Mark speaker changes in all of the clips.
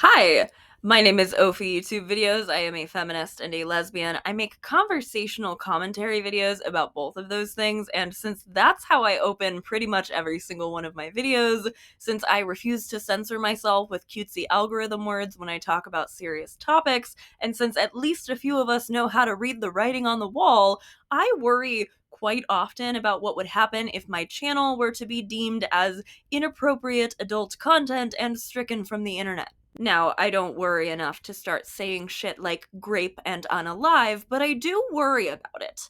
Speaker 1: Hi, my name is Ophi. YouTube videos. I am a feminist and a lesbian. I make conversational commentary videos about both of those things, and since that's how I open pretty much every single one of my videos, since I refuse to censor myself with cutesy algorithm words when I talk about serious topics, and since at least a few of us know how to read the writing on the wall, I worry quite often about what would happen if my channel were to be deemed as inappropriate adult content and stricken from the internet. Now, I don't worry enough to start saying shit like grape and unalive, but I do worry about it.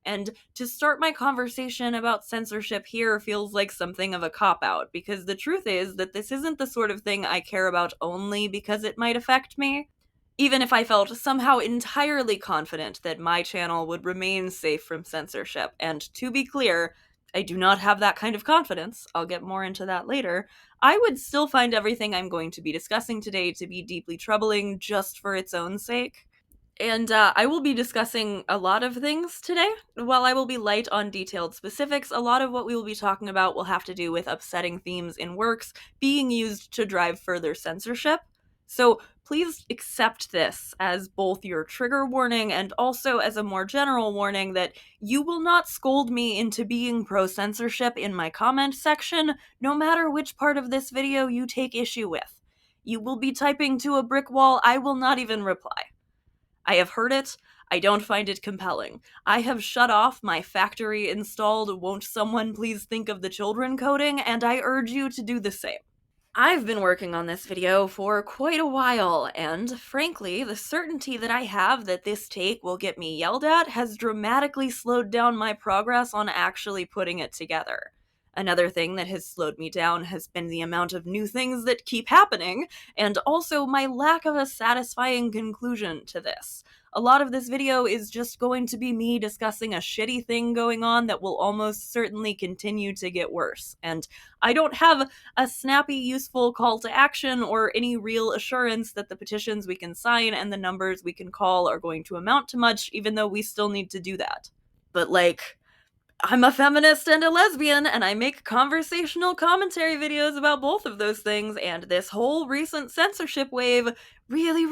Speaker 1: And to start my conversation about censorship here feels like something of a cop-out, because the truth is that this isn't the sort of thing I care about only because it might affect me. Even if I felt somehow entirely confident that my channel would remain safe from censorship, and to be clear, I do not have that kind of confidence, I'll get more into that later, I would still find everything I'm going to be discussing today to be deeply troubling just for its own sake. And I will be discussing a lot of things today. While I will be light on detailed specifics, a lot of what we will be talking about will have to do with upsetting themes in works being used to drive further censorship. So please accept this as both your trigger warning and also as a more general warning that you will not scold me into being pro-censorship in my comment section, no matter which part of this video you take issue with. You will be typing to a brick wall, I will not even reply. I have heard it. I don't find it compelling. I have shut off my factory installed "won't someone please think of the children" coding, and I urge you to do the same. I've been working on this video for quite a while, and frankly, the certainty that I have that this take will get me yelled at has dramatically slowed down my progress on actually putting it together. Another thing that has slowed me down has been the amount of new things that keep happening, and also my lack of a satisfying conclusion to this. A lot of this video is just going to be me discussing a shitty thing going on that will almost certainly continue to get worse, and I don't have a snappy, useful call to action or any real assurance that the petitions we can sign and the numbers we can call are going to amount to much, even though we still need to do that. But I'm a feminist and a lesbian, and I make conversational commentary videos about both of those things, and this whole recent censorship wave really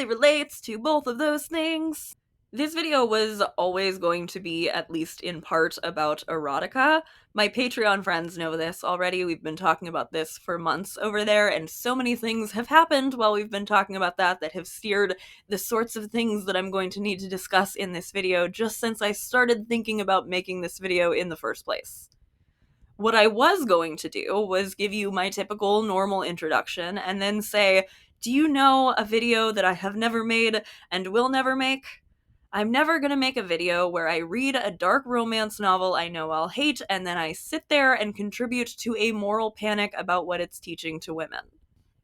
Speaker 1: relates to both of those things. This video was always going to be, at least in part, about erotica. My Patreon friends know this already. We've been talking about this for months over there, and so many things have happened while we've been talking about that have steered the sorts of things that I'm going to need to discuss in this video just since I started thinking about making this video in the first place. What I was going to do was give you my typical normal introduction and then say, do you know a video that I have never made and will never make? I'm never gonna make a video where I read a dark romance novel I know I'll hate and then I sit there and contribute to a moral panic about what it's teaching to women.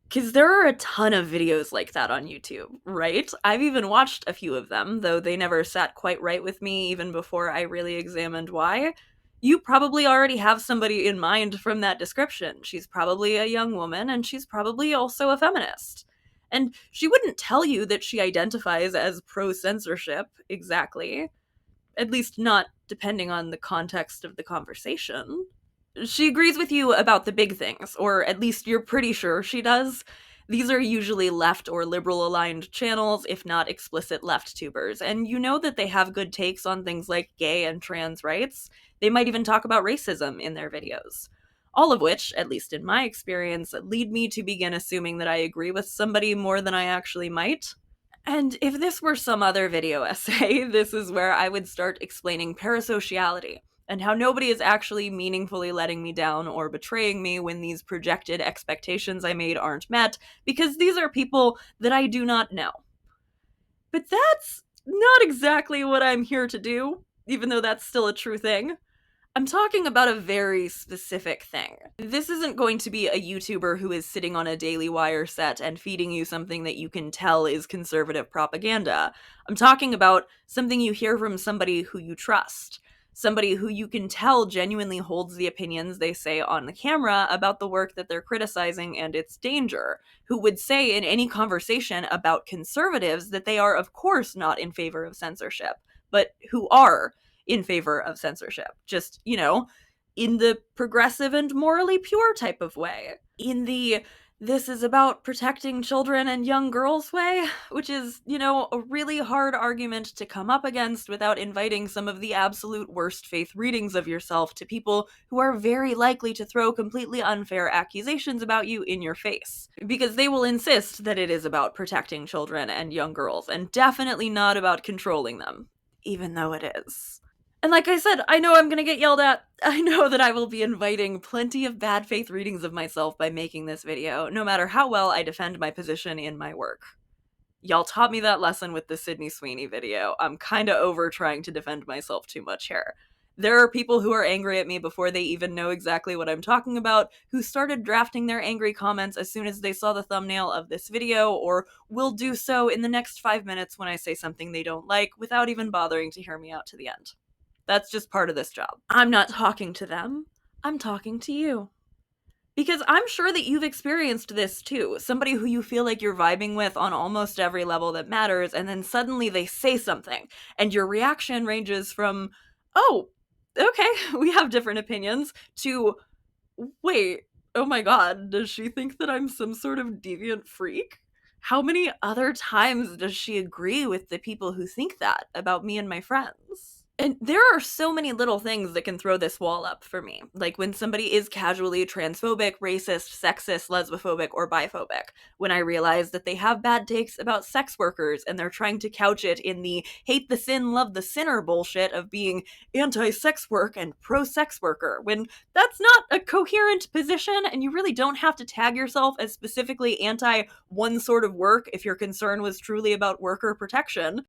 Speaker 1: Because there are a ton of videos like that on YouTube, right? I've even watched a few of them, though they never sat quite right with me even before I really examined why. You probably already have somebody in mind from that description. She's probably a young woman, and she's probably also a feminist. And she wouldn't tell you that she identifies as pro-censorship, exactly. At least not depending on the context of the conversation. She agrees with you about the big things, or at least you're pretty sure she does. These are usually left or liberal aligned channels, if not explicit left tubers, and you know that they have good takes on things like gay and trans rights. They might even talk about racism in their videos. All of which, at least in my experience, lead me to begin assuming that I agree with somebody more than I actually might. And if this were some other video essay, this is where I would start explaining parasociality, and how nobody is actually meaningfully letting me down or betraying me when these projected expectations I made aren't met, because these are people that I do not know. But that's not exactly what I'm here to do, even though that's still a true thing. I'm talking about a very specific thing. This isn't going to be a YouTuber who is sitting on a Daily Wire set and feeding you something that you can tell is conservative propaganda. I'm talking about something you hear from somebody who you trust. Somebody who you can tell genuinely holds the opinions they say on the camera about the work that they're criticizing and its danger. Who would say in any conversation about conservatives that they are, of course, not in favor of censorship, but who are in favor of censorship. Just, in the progressive and morally pure type of way. In the this is about protecting children and young girls way, which is, a really hard argument to come up against without inviting some of the absolute worst faith readings of yourself to people who are very likely to throw completely unfair accusations about you in your face. Because they will insist that it is about protecting children and young girls, and definitely not about controlling them, even though it is. And like I said, I know I'm gonna get yelled at. I know that I will be inviting plenty of bad faith readings of myself by making this video, no matter how well I defend my position in my work. Y'all taught me that lesson with the Sydney Sweeney video. I'm kinda over trying to defend myself too much here. There are people who are angry at me before they even know exactly what I'm talking about, who started drafting their angry comments as soon as they saw the thumbnail of this video, or will do so in the next 5 minutes when I say something they don't like, without even bothering to hear me out to the end. That's just part of this job. I'm not talking to them. I'm talking to you. Because I'm sure that you've experienced this too. Somebody who you feel like you're vibing with on almost every level that matters, and then suddenly they say something, and your reaction ranges from, oh, okay, we have different opinions, to, wait, oh my god, does she think that I'm some sort of deviant freak? How many other times does she agree with the people who think that about me and my friends? And there are so many little things that can throw this wall up for me. Like when somebody is casually transphobic, racist, sexist, lesbophobic, or biphobic. When I realize that they have bad takes about sex workers and they're trying to couch it in the hate the sin, love the sinner bullshit of being anti-sex work and pro-sex worker. When that's not a coherent position, and you really don't have to tag yourself as specifically anti one sort of work if your concern was truly about worker protection.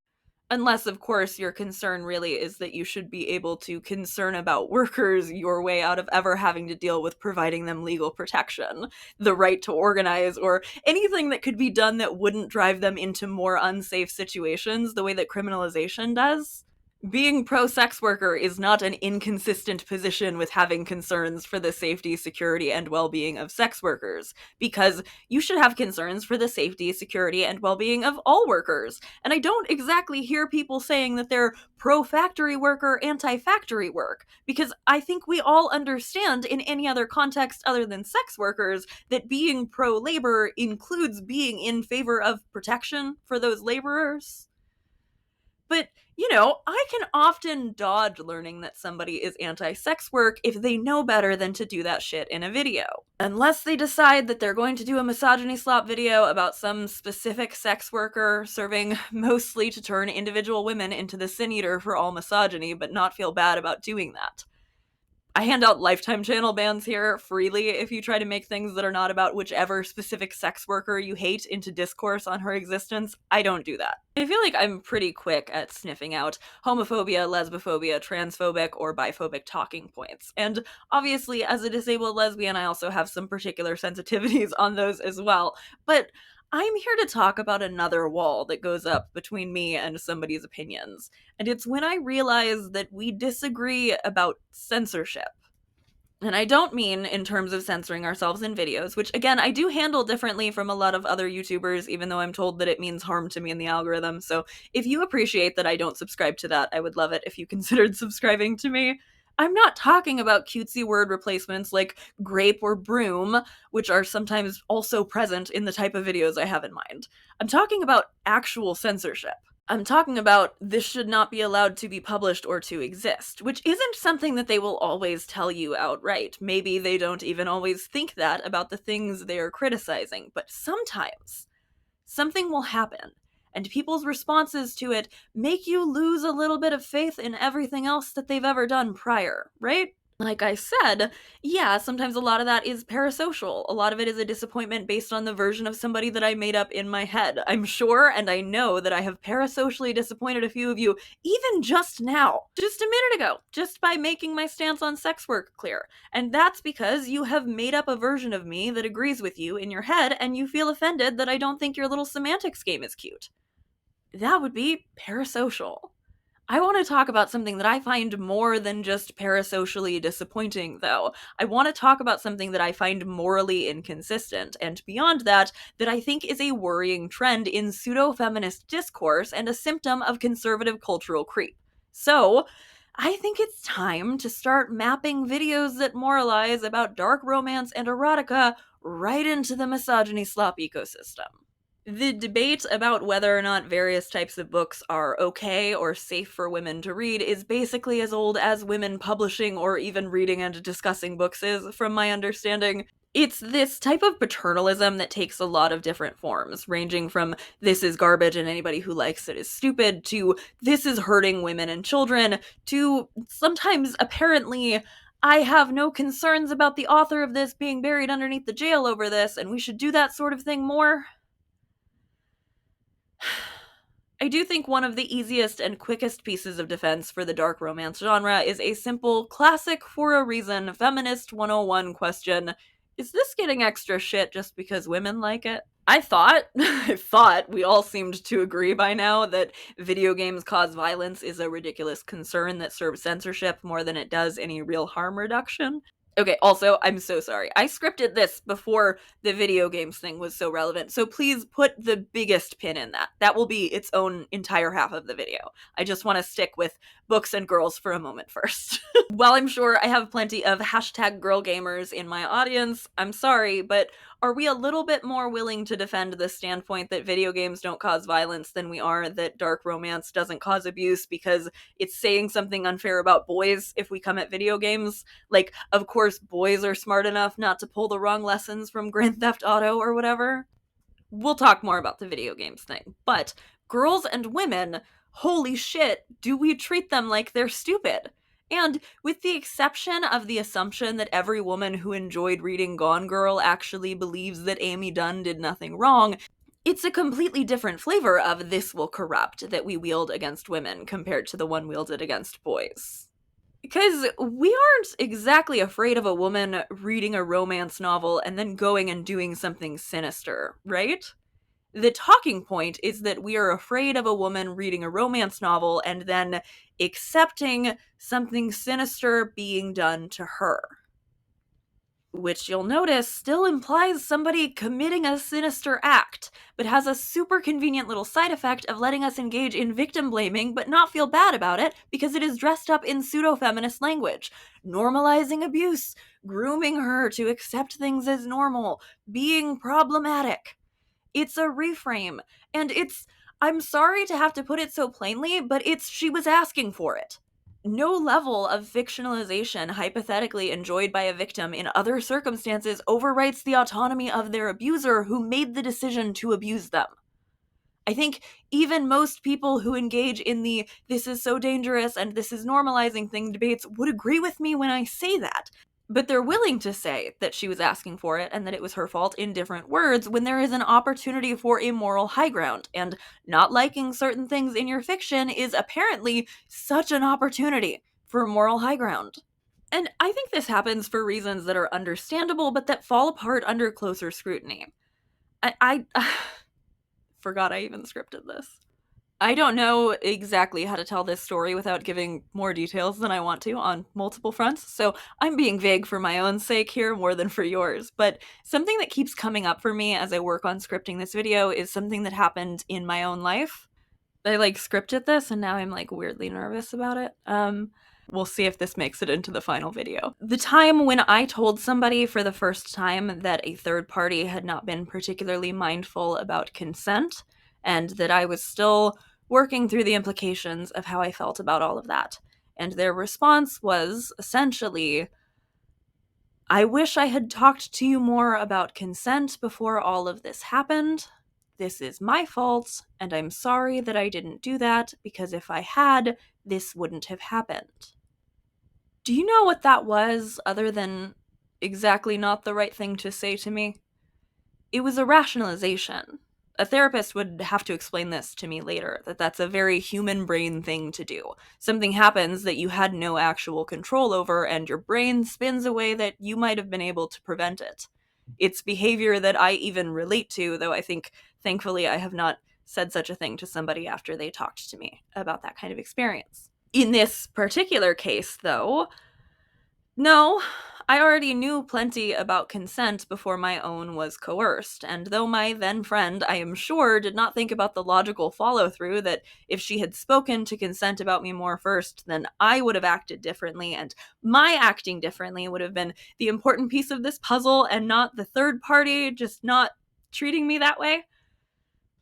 Speaker 1: Unless, of course, your concern really is that you should be able to concern about workers your way out of ever having to deal with providing them legal protection, the right to organize, or anything that could be done that wouldn't drive them into more unsafe situations the way that criminalization does. Being pro-sex worker is not an inconsistent position with having concerns for the safety, security, and well-being of sex workers, because you should have concerns for the safety, security, and well-being of all workers. And I don't exactly hear people saying that they're pro-factory work or anti-factory work, because I think we all understand in any other context other than sex workers that being pro-labor includes being in favor of protection for those laborers. But, I can often dodge learning that somebody is anti-sex work if they know better than to do that shit in a video. Unless they decide that they're going to do a misogyny slop video about some specific sex worker serving mostly to turn individual women into the sin eater for all misogyny, but not feel bad about doing that. I hand out lifetime channel bans here freely if you try to make things that are not about whichever specific sex worker you hate into discourse on her existence. I don't do that. I feel like I'm pretty quick at sniffing out homophobia, lesbophobia, transphobic, or biphobic talking points. And obviously, as a disabled lesbian, I also have some particular sensitivities on those as well. But I'm here to talk about another wall that goes up between me and somebody's opinions. And it's when I realize that we disagree about censorship. And I don't mean in terms of censoring ourselves in videos, which again, I do handle differently from a lot of other YouTubers, even though I'm told that it means harm to me in the algorithm. So if you appreciate that I don't subscribe to that, I would love it if you considered subscribing to me. I'm not talking about cutesy word replacements like grape or broom, which are sometimes also present in the type of videos I have in mind. I'm talking about actual censorship. I'm talking about this should not be allowed to be published or to exist, which isn't something that they will always tell you outright. Maybe they don't even always think that about the things they are criticizing, but sometimes something will happen, and people's responses to it make you lose a little bit of faith in everything else that they've ever done prior, right? Like I said, yeah, sometimes a lot of that is parasocial. A lot of it is a disappointment based on the version of somebody that I made up in my head. I'm sure and I know that I have parasocially disappointed a few of you, even just now, just a minute ago, just by making my stance on sex work clear. And that's because you have made up a version of me that agrees with you in your head, and you feel offended that I don't think your little semantics game is cute. That would be parasocial. I want to talk about something that I find more than just parasocially disappointing, though. I want to talk about something that I find morally inconsistent, and beyond that, that I think is a worrying trend in pseudo-feminist discourse and a symptom of conservative cultural creep. So, I think it's time to start mapping videos that moralize about dark romance and erotica right into the misogyny slop ecosystem. The debate about whether or not various types of books are okay or safe for women to read is basically as old as women publishing or even reading and discussing books is, from my understanding. It's this type of paternalism that takes a lot of different forms, ranging from this is garbage and anybody who likes it is stupid, to this is hurting women and children, to sometimes apparently I have no concerns about the author of this being buried underneath the jail over this, and we should do that sort of thing more. I do think one of the easiest and quickest pieces of defense for the dark romance genre is a simple, classic for a reason, feminist 101 question. Is this getting extra shit just because women like it? I thought we all seemed to agree by now that video games cause violence is a ridiculous concern that serves censorship more than it does any real harm reduction. Okay, also, I'm so sorry. I scripted this before the video games thing was so relevant, so please put the biggest pin in that. That will be its own entire half of the video. I just want to stick with books and girls for a moment first. While I'm sure I have plenty of hashtag girl gamers in my audience, I'm sorry, but are we a little bit more willing to defend the standpoint that video games don't cause violence than we are that dark romance doesn't cause abuse because it's saying something unfair about boys if we come at video games? Like, of course, boys are smart enough not to pull the wrong lessons from Grand Theft Auto or whatever. We'll talk more about the video games thing. But girls and women, holy shit, do we treat them like they're stupid? And with the exception of the assumption that every woman who enjoyed reading Gone Girl actually believes that Amy Dunn did nothing wrong, it's a completely different flavor of this will corrupt that we wield against women compared to the one wielded against boys. Because we aren't exactly afraid of a woman reading a romance novel and then going and doing something sinister, right? The talking point is that we are afraid of a woman reading a romance novel and then accepting something sinister being done to her. Which you'll notice still implies somebody committing a sinister act, but has a super convenient little side effect of letting us engage in victim blaming but not feel bad about it because it is dressed up in pseudo-feminist language, normalizing abuse, grooming her to accept things as normal, being problematic. It's a reframe, and I'm sorry to have to put it so plainly, but she was asking for it. No level of fictionalization hypothetically enjoyed by a victim in other circumstances overwrites the autonomy of their abuser who made the decision to abuse them. I think even most people who engage in the this is so dangerous and this is normalizing thing debates would agree with me when I say that. But they're willing to say that she was asking for it and that it was her fault in different words when there is an opportunity for a moral high ground, and not liking certain things in your fiction is apparently such an opportunity for moral high ground. And I think this happens for reasons that are understandable but that fall apart under closer scrutiny. I forgot I even scripted this. I don't know exactly how to tell this story without giving more details than I want to on multiple fronts, so I'm being vague for my own sake here more than for yours. But something that keeps coming up for me as I work on scripting this video is something that happened in my own life. I scripted this and now I'm weirdly nervous about it. We'll see if this makes it into the final video. The time when I told somebody for the first time that a third party had not been particularly mindful about consent, and that I was still working through the implications of how I felt about all of that. And their response was essentially, I wish I had talked to you more about consent before all of this happened. This is my fault, and I'm sorry that I didn't do that, because if I had, this wouldn't have happened. Do you know what that was, other than exactly not the right thing to say to me? It was a rationalization. A therapist would have to explain this to me later, that that's a very human brain thing to do. Something happens that you had no actual control over, and your brain spins a way that you might have been able to prevent it. It's behavior that I even relate to, though I think, thankfully, I have not said such a thing to somebody after they talked to me about that kind of experience. In this particular case, though, no, I already knew plenty about consent before my own was coerced, and though my then friend, I am sure, did not think about the logical follow through that if she had spoken to consent about me more first, then I would have acted differently, and my acting differently would have been the important piece of this puzzle and not the third party just not treating me that way.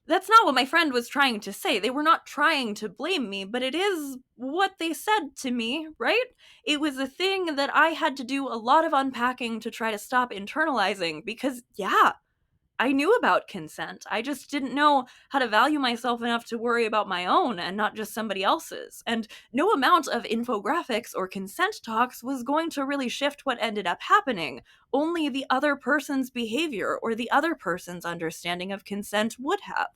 Speaker 1: That's not what my friend was trying to say. They were not trying to blame me, but it is what they said to me, right? It was a thing that I had to do a lot of unpacking to try to stop internalizing because, yeah, I knew about consent. I just didn't know how to value myself enough to worry about my own and not just somebody else's. And no amount of infographics or consent talks was going to really shift what ended up happening. Only the other person's behavior or the other person's understanding of consent would have.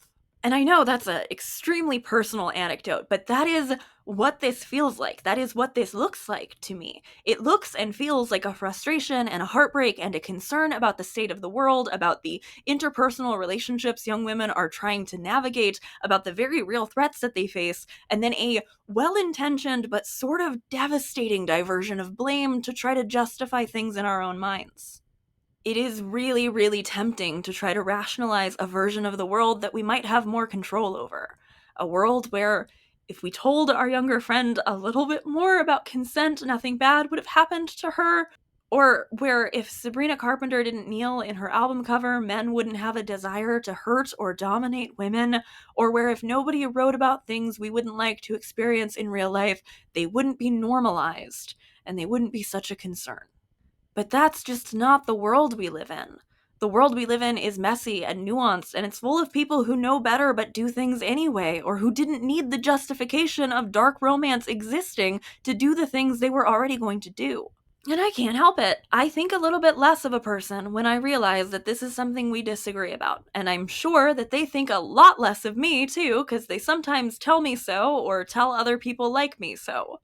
Speaker 1: And I know that's an extremely personal anecdote, but that is what this feels like. That is what this looks like to me. It looks and feels like a frustration and a heartbreak and a concern about the state of the world, about the interpersonal relationships young women are trying to navigate, about the very real threats that they face, and then a well-intentioned but sort of devastating diversion of blame to try to justify things in our own minds. It is really, really tempting to try to rationalize a version of the world that we might have more control over. A world where, if we told our younger friend a little bit more about consent, nothing bad would have happened to her. Or where, if Sabrina Carpenter didn't kneel in her album cover, men wouldn't have a desire to hurt or dominate women. Or where, if nobody wrote about things we wouldn't like to experience in real life, they wouldn't be normalized, and they wouldn't be such a concern. But that's just not the world we live in. The world we live in is messy and nuanced, and it's full of people who know better but do things anyway, or who didn't need the justification of dark romance existing to do the things they were already going to do. And I can't help it. I think a little bit less of a person when I realize that this is something we disagree about. And I'm sure that they think a lot less of me, too, because they sometimes tell me so or tell other people like me so.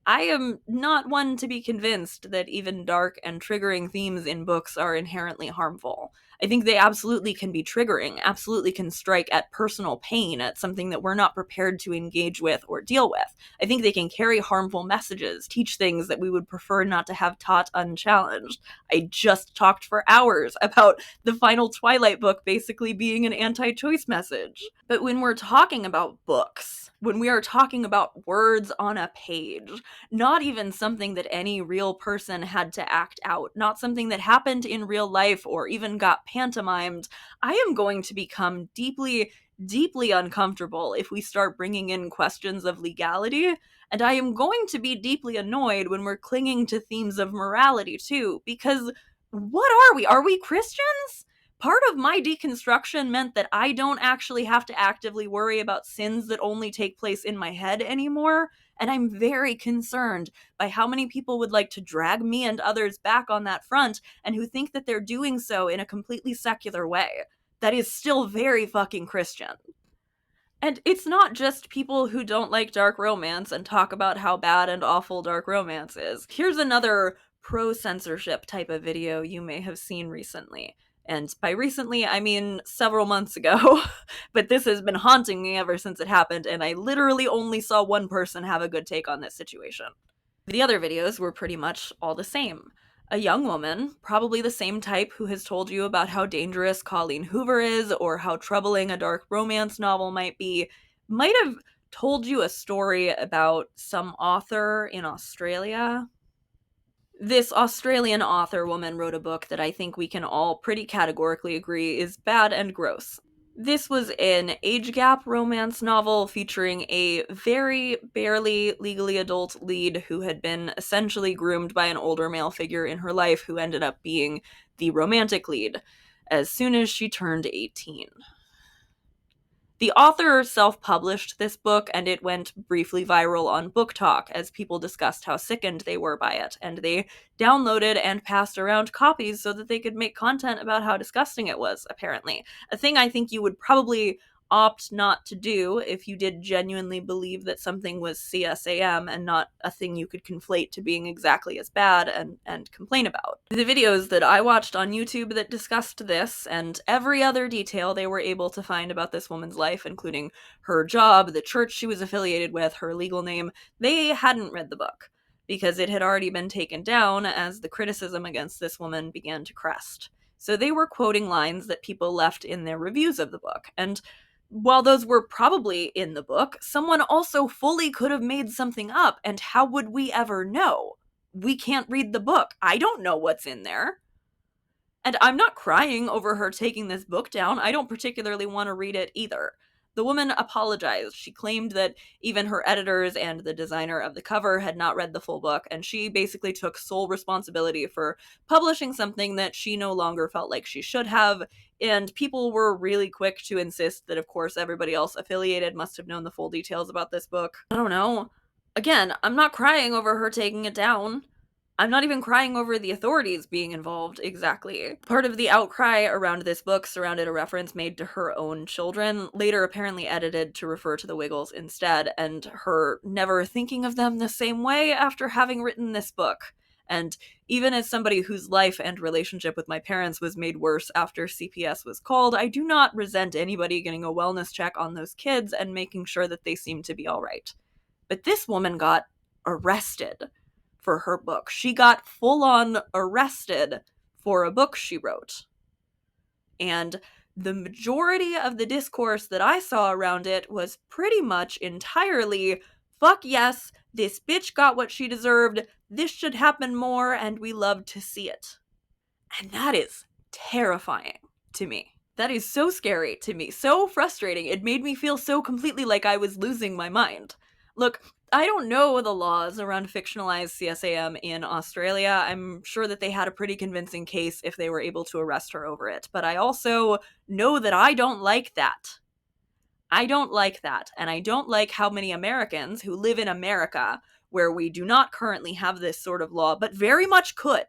Speaker 1: I am not one to be convinced that even dark and triggering themes in books are inherently harmful. I think they absolutely can be triggering, absolutely can strike at personal pain, at something that we're not prepared to engage with or deal with. I think they can carry harmful messages, teach things that we would prefer not to have taught unchallenged. I just talked for hours about the final Twilight book basically being an anti-choice message. But when we're talking about books, when we are talking about words on a page, not even something that any real person had to act out, not something that happened in real life or even got pantomimed, I am going to become deeply, deeply uncomfortable if we start bringing in questions of legality, and I am going to be deeply annoyed when we're clinging to themes of morality too, because what are we? Are we Christians? Part of my deconstruction meant that I don't actually have to actively worry about sins that only take place in my head anymore, and I'm very concerned by how many people would like to drag me and others back on that front, and who think that they're doing so in a completely secular way. That is still very fucking Christian. And it's not just people who don't like dark romance and talk about how bad and awful dark romance is. Here's another pro-censorship type of video you may have seen recently. And by recently, I mean several months ago. But this has been haunting me ever since it happened, and I literally only saw one person have a good take on this situation. The other videos were pretty much all the same. A young woman, probably the same type who has told you about how dangerous Colleen Hoover is or how troubling a dark romance novel might be, might have told you a story about some author in Australia. This Australian author woman wrote a book that I think we can all pretty categorically agree is bad and gross. This was an age gap romance novel featuring a very barely legally adult lead who had been essentially groomed by an older male figure in her life who ended up being the romantic lead as soon as she turned 18. The author self-published this book, and it went briefly viral on Book Talk as people discussed how sickened they were by it, and they downloaded and passed around copies so that they could make content about how disgusting it was, apparently. A thing I think you would probably opt not to do if you did genuinely believe that something was CSAM and not a thing you could conflate to being exactly as bad and complain about. The videos that I watched on YouTube that discussed this and every other detail they were able to find about this woman's life, including her job, the church she was affiliated with, her legal name, they hadn't read the book. because it had already been taken down as the criticism against this woman began to crest. So they were quoting lines that people left in their reviews of the book. And while those were probably in the book, someone also fully could have made something up, and how would we ever know? We can't read the book. I don't know what's in there. And I'm not crying over her taking this book down. I don't particularly want to read it either. The woman apologized. She claimed that even her editors and the designer of the cover had not read the full book, and she basically took sole responsibility for publishing something that she no longer felt like she should have, and people were really quick to insist that, of course, everybody else affiliated must have known the full details about this book. I don't know. Again, I'm not crying over her taking it down. I'm not even crying over the authorities being involved, exactly. Part of the outcry around this book surrounded a reference made to her own children, later apparently edited to refer to the Wiggles instead, and her never thinking of them the same way after having written this book. And even as somebody whose life and relationship with my parents was made worse after CPS was called, I do not resent anybody getting a wellness check on those kids and making sure that they seem to be all right. But this woman got arrested for her book. She got full-on arrested for a book she wrote. And the majority of the discourse that I saw around it was pretty much entirely, fuck yes, this bitch got what she deserved, this should happen more, and we love to see it. And that is terrifying to me. That is so scary to me, so frustrating. It made me feel so completely like I was losing my mind. Look, I don't know the laws around fictionalized CSAM in Australia. I'm sure that they had a pretty convincing case if they were able to arrest her over it. But I also know that I don't like that. I don't like that. And I don't like how many Americans who live in America, where we do not currently have this sort of law, but very much could,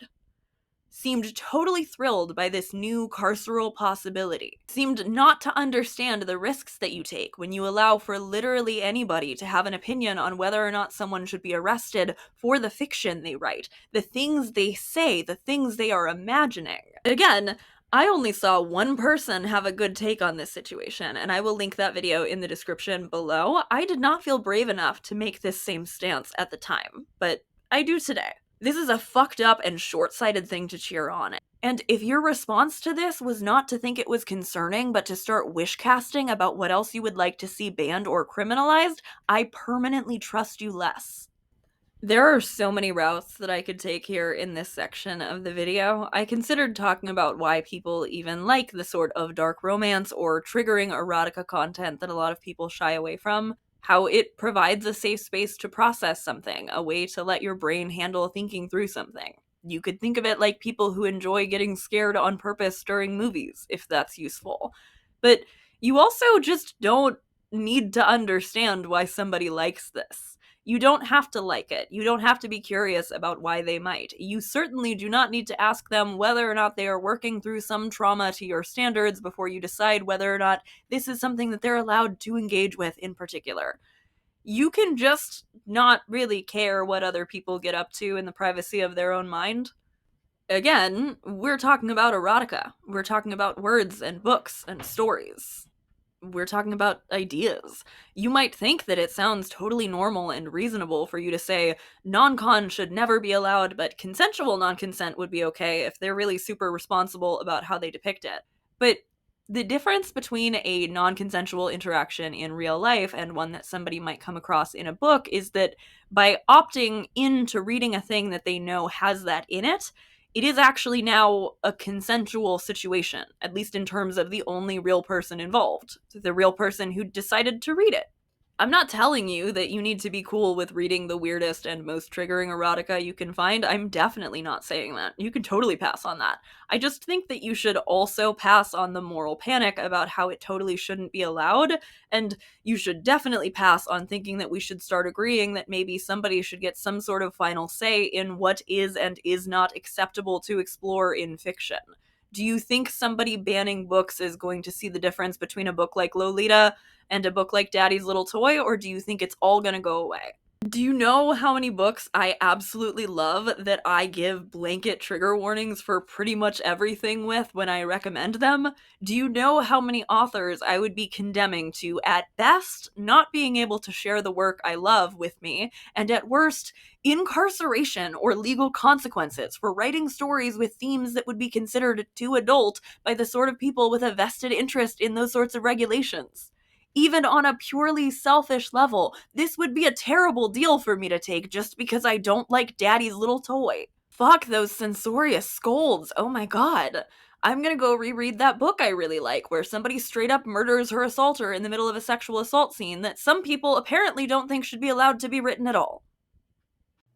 Speaker 1: seemed totally thrilled by this new carceral possibility, seemed not to understand the risks that you take when you allow for literally anybody to have an opinion on whether or not someone should be arrested for the fiction they write, the things they say, the things they are imagining. Again, I only saw one person have a good take on this situation, and I will link that video in the description below. I did not feel brave enough to make this same stance at the time, but I do today. This is a fucked up and short-sighted thing to cheer on. And if your response to this was not to think it was concerning, but to start wish-casting about what else you would like to see banned or criminalized, I permanently trust you less. There are so many routes that I could take here in this section of the video. I considered talking about why people even like the sort of dark romance or triggering erotica content that a lot of people shy away from. How it provides a safe space to process something, a way to let your brain handle thinking through something. You could think of it like people who enjoy getting scared on purpose during movies, if that's useful. But you also just don't need to understand why somebody likes this. You don't have to like it. You don't have to be curious about why they might. You certainly do not need to ask them whether or not they are working through some trauma to your standards before you decide whether or not this is something that they're allowed to engage with in particular. You can just not really care what other people get up to in the privacy of their own mind. Again, we're talking about erotica. We're talking about words and books and stories. We're talking about ideas. You might think that it sounds totally normal and reasonable for you to say non-con should never be allowed, but consensual non-consent would be okay if they're really super responsible about how they depict it. But the difference between a non-consensual interaction in real life and one that somebody might come across in a book is that by opting into reading a thing that they know has that in it, it is actually now a consensual situation, at least in terms of the only real person involved, the real person who decided to read it. I'm not telling you that you need to be cool with reading the weirdest and most triggering erotica you can find. I'm definitely not saying that. You can totally pass on that. I just think that you should also pass on the moral panic about how it totally shouldn't be allowed, and you should definitely pass on thinking that we should start agreeing that maybe somebody should get some sort of final say in what is and is not acceptable to explore in fiction. Do you think somebody banning books is going to see the difference between a book like Lolita and a book like Daddy's Little Toy, or do you think it's all gonna go away? Do you know how many books I absolutely love that I give blanket trigger warnings for pretty much everything with when I recommend them? Do you know how many authors I would be condemning to, at best, not being able to share the work I love with me, and at worst, incarceration or legal consequences for writing stories with themes that would be considered too adult by the sort of people with a vested interest in those sorts of regulations? Even on a purely selfish level, this would be a terrible deal for me to take just because I don't like Daddy's little toy. Fuck those censorious scolds, oh my god. I'm gonna go reread that book I really like, where somebody straight up murders her assaulter in the middle of a sexual assault scene that some people apparently don't think should be allowed to be written at all.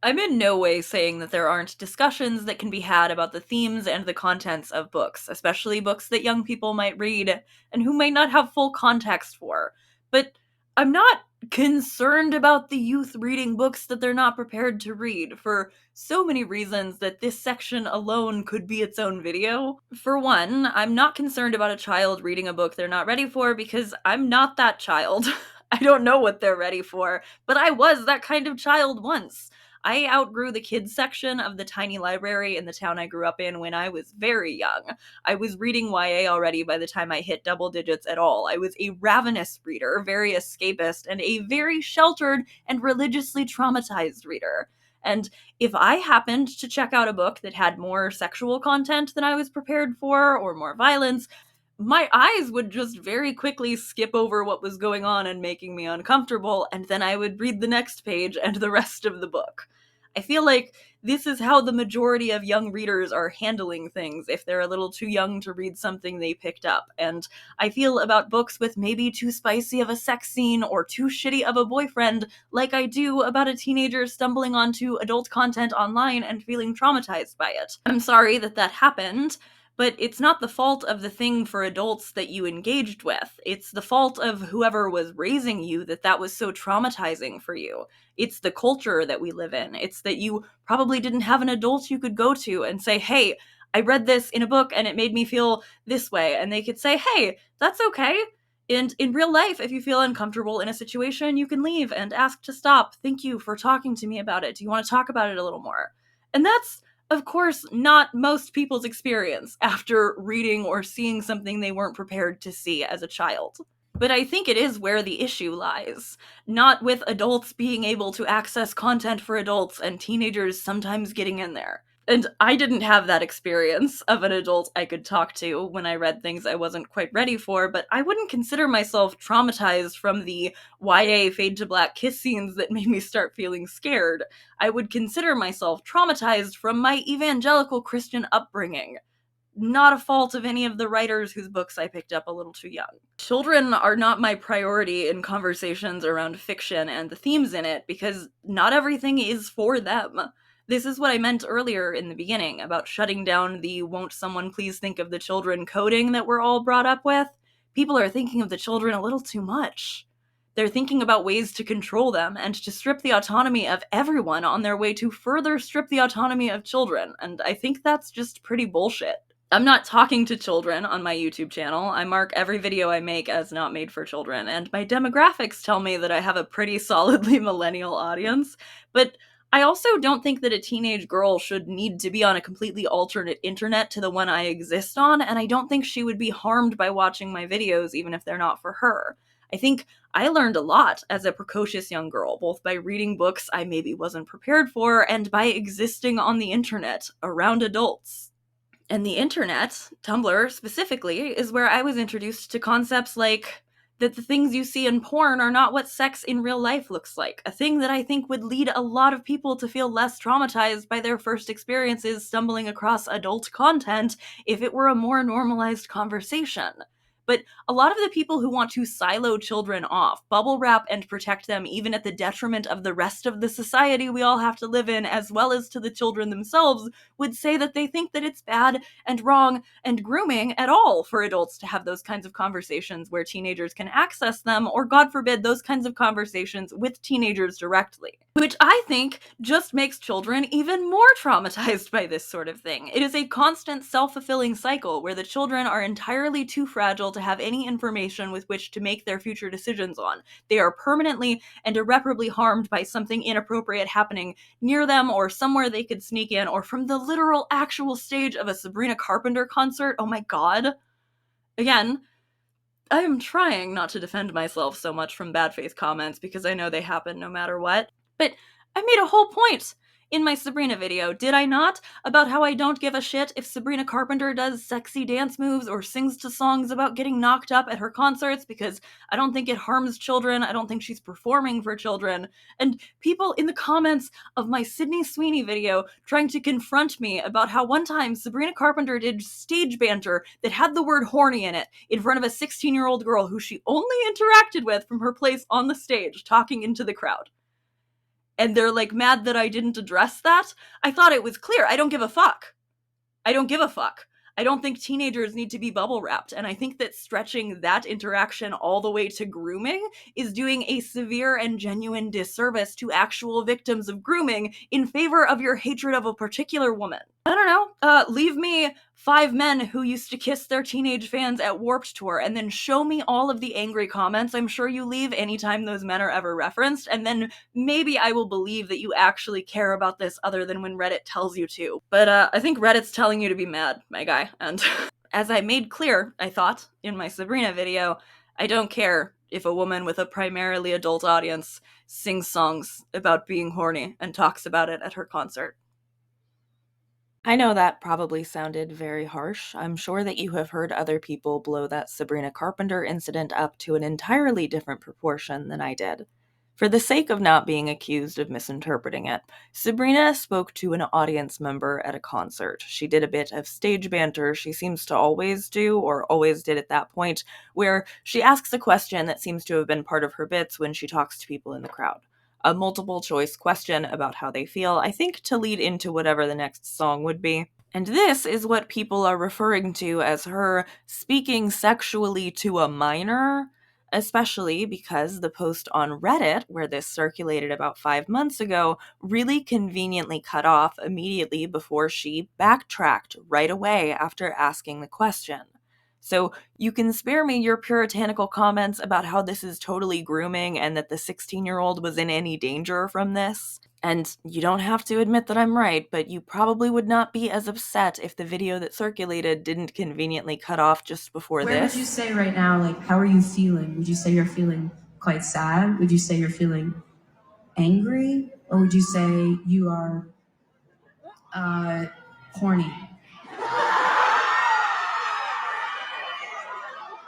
Speaker 1: I'm in no way saying that there aren't discussions that can be had about the themes and the contents of books, especially books that young people might read and who might not have full context for. But I'm not concerned about the youth reading books that they're not prepared to read for so many reasons that this section alone could be its own video. For one, I'm not concerned about a child reading a book they're not ready for because I'm not that child. I don't know what they're ready for, but I was that kind of child once. I outgrew the kids section of the tiny library in the town I grew up in when I was very young. I was reading YA already by the time I hit double digits at all. I was a ravenous reader, very escapist, and a very sheltered and religiously traumatized reader. And if I happened to check out a book that had more sexual content than I was prepared for, or more violence, my eyes would just very quickly skip over what was going on and making me uncomfortable, and then I would read the next page and the rest of the book. I feel like this is how the majority of young readers are handling things if they're a little too young to read something they picked up, and I feel about books with maybe too spicy of a sex scene or too shitty of a boyfriend like I do about a teenager stumbling onto adult content online and feeling traumatized by it. I'm sorry that that happened, but it's not the fault of the thing for adults that you engaged with. It's the fault of whoever was raising you that that was so traumatizing for you. It's the culture that we live in. It's that you probably didn't have an adult you could go to and say, hey, I read this in a book and it made me feel this way. And they could say, hey, that's okay. And in real life, if you feel uncomfortable in a situation, you can leave and ask to stop. Thank you for talking to me about it. Do you want to talk about it a little more? And that's, of course, not most people's experience after reading or seeing something they weren't prepared to see as a child. But I think it is where the issue lies. Not with adults being able to access content for adults and teenagers sometimes getting in there. And I didn't have that experience of an adult I could talk to when I read things I wasn't quite ready for, but I wouldn't consider myself traumatized from the YA fade to black kiss scenes that made me start feeling scared. I would consider myself traumatized from my evangelical Christian upbringing. Not a fault of any of the writers whose books I picked up a little too young. Children are not my priority in conversations around fiction and the themes in it because not everything is for them. This is what I meant earlier in the beginning about shutting down the won't someone please think of the children coding that we're all brought up with. People are thinking of the children a little too much. They're thinking about ways to control them and to strip the autonomy of everyone on their way to further strip the autonomy of children, and I think that's just pretty bullshit. I'm not talking to children on my YouTube channel. I mark every video I make as not made for children, and my demographics tell me that I have a pretty solidly millennial audience, but I also don't think that a teenage girl should need to be on a completely alternate internet to the one I exist on, and I don't think she would be harmed by watching my videos even if they're not for her. I think I learned a lot as a precocious young girl, both by reading books I maybe wasn't prepared for and by existing on the internet around adults. And the internet, Tumblr specifically, is where I was introduced to concepts like that the things you see in porn are not what sex in real life looks like, a thing that I think would lead a lot of people to feel less traumatized by their first experiences stumbling across adult content if it were a more normalized conversation. But a lot of the people who want to silo children off, bubble wrap and protect them even at the detriment of the rest of the society we all have to live in, as well as to the children themselves, would say that they think that it's bad and wrong and grooming at all for adults to have those kinds of conversations where teenagers can access them, or God forbid, those kinds of conversations with teenagers directly. Which I think just makes children even more traumatized by this sort of thing. It is a constant self-fulfilling cycle where the children are entirely too fragile to to have any information with which to make their future decisions on. They are permanently and irreparably harmed by something inappropriate happening near them or somewhere they could sneak in, or from the literal actual stage of a Sabrina Carpenter concert. Oh my god. Again, I am trying not to defend myself so much from bad faith comments because I know they happen no matter what. But I made a whole point in my Sabrina video, did I not? About how I don't give a shit if Sabrina Carpenter does sexy dance moves or sings to songs about getting knocked up at her concerts because I don't think it harms children. I don't think she's performing for children. And people in the comments of my Sydney Sweeney video trying to confront me about how one time Sabrina Carpenter did stage banter that had the word horny in it in front of a 16-year-old girl who she only interacted with from her place on the stage talking into the crowd. And they're like mad that I didn't address that. I thought it was clear. I don't give a fuck. I don't give a fuck. I don't think teenagers need to be bubble wrapped, and I think that stretching that interaction all the way to grooming is doing a severe and genuine disservice to actual victims of grooming in favor of your hatred of a particular woman. I don't know, leave me 5 men who used to kiss their teenage fans at Warped Tour, and then show me all of the angry comments I'm sure you leave anytime those men are ever referenced, and then maybe I will believe that you actually care about this other than when Reddit tells you to. But I think Reddit's telling you to be mad, my guy, and as I made clear, I thought, in my Sabrina video, I don't care if a woman with a primarily adult audience sings songs about being horny and talks about it at her concert. I know that probably sounded very harsh. I'm sure that you have heard other people blow that Sabrina Carpenter incident up to an entirely different proportion than I did. For the sake of not being accused of misinterpreting it, Sabrina spoke to an audience member at a concert. She did a bit of stage banter she seems to always do, or always did at that point, where she asks a question that seems to have been part of her bits when she talks to people in the crowd. A multiple choice question about how they feel, I think to lead into whatever the next song would be. And this is what people are referring to as her speaking sexually to a minor, especially because the post on Reddit, where this circulated about 5 months ago, really conveniently cut off immediately before she backtracked right away after asking the question. So you can spare me your puritanical comments about how this is totally grooming and that the 16-year-old was in any danger from this. And you don't have to admit that I'm right, but you probably would not be as upset if the video that circulated didn't conveniently cut off just before this.
Speaker 2: Where would you say right now, like, how are you feeling? Would you say you're feeling quite sad? Would you say you're feeling angry? Or would you say you are horny?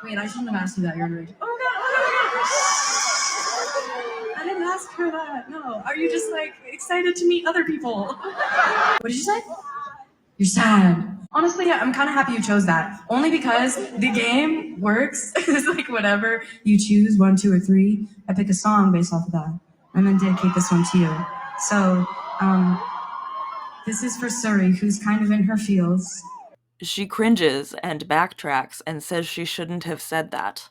Speaker 2: Wait, I shouldn't have asked you that. You're underage. Oh God! I didn't ask her that. No. Are you just like excited to meet other people? What did you say? You're sad. Honestly, I'm kind of happy you chose that. Only because the game works. It's like whatever you choose, 1, 2, or 3. I pick a song based off of that, and then dedicate this one to you. So, this is for Surrey, who's kind of in her feels.
Speaker 1: She cringes and backtracks and says she shouldn't have said that.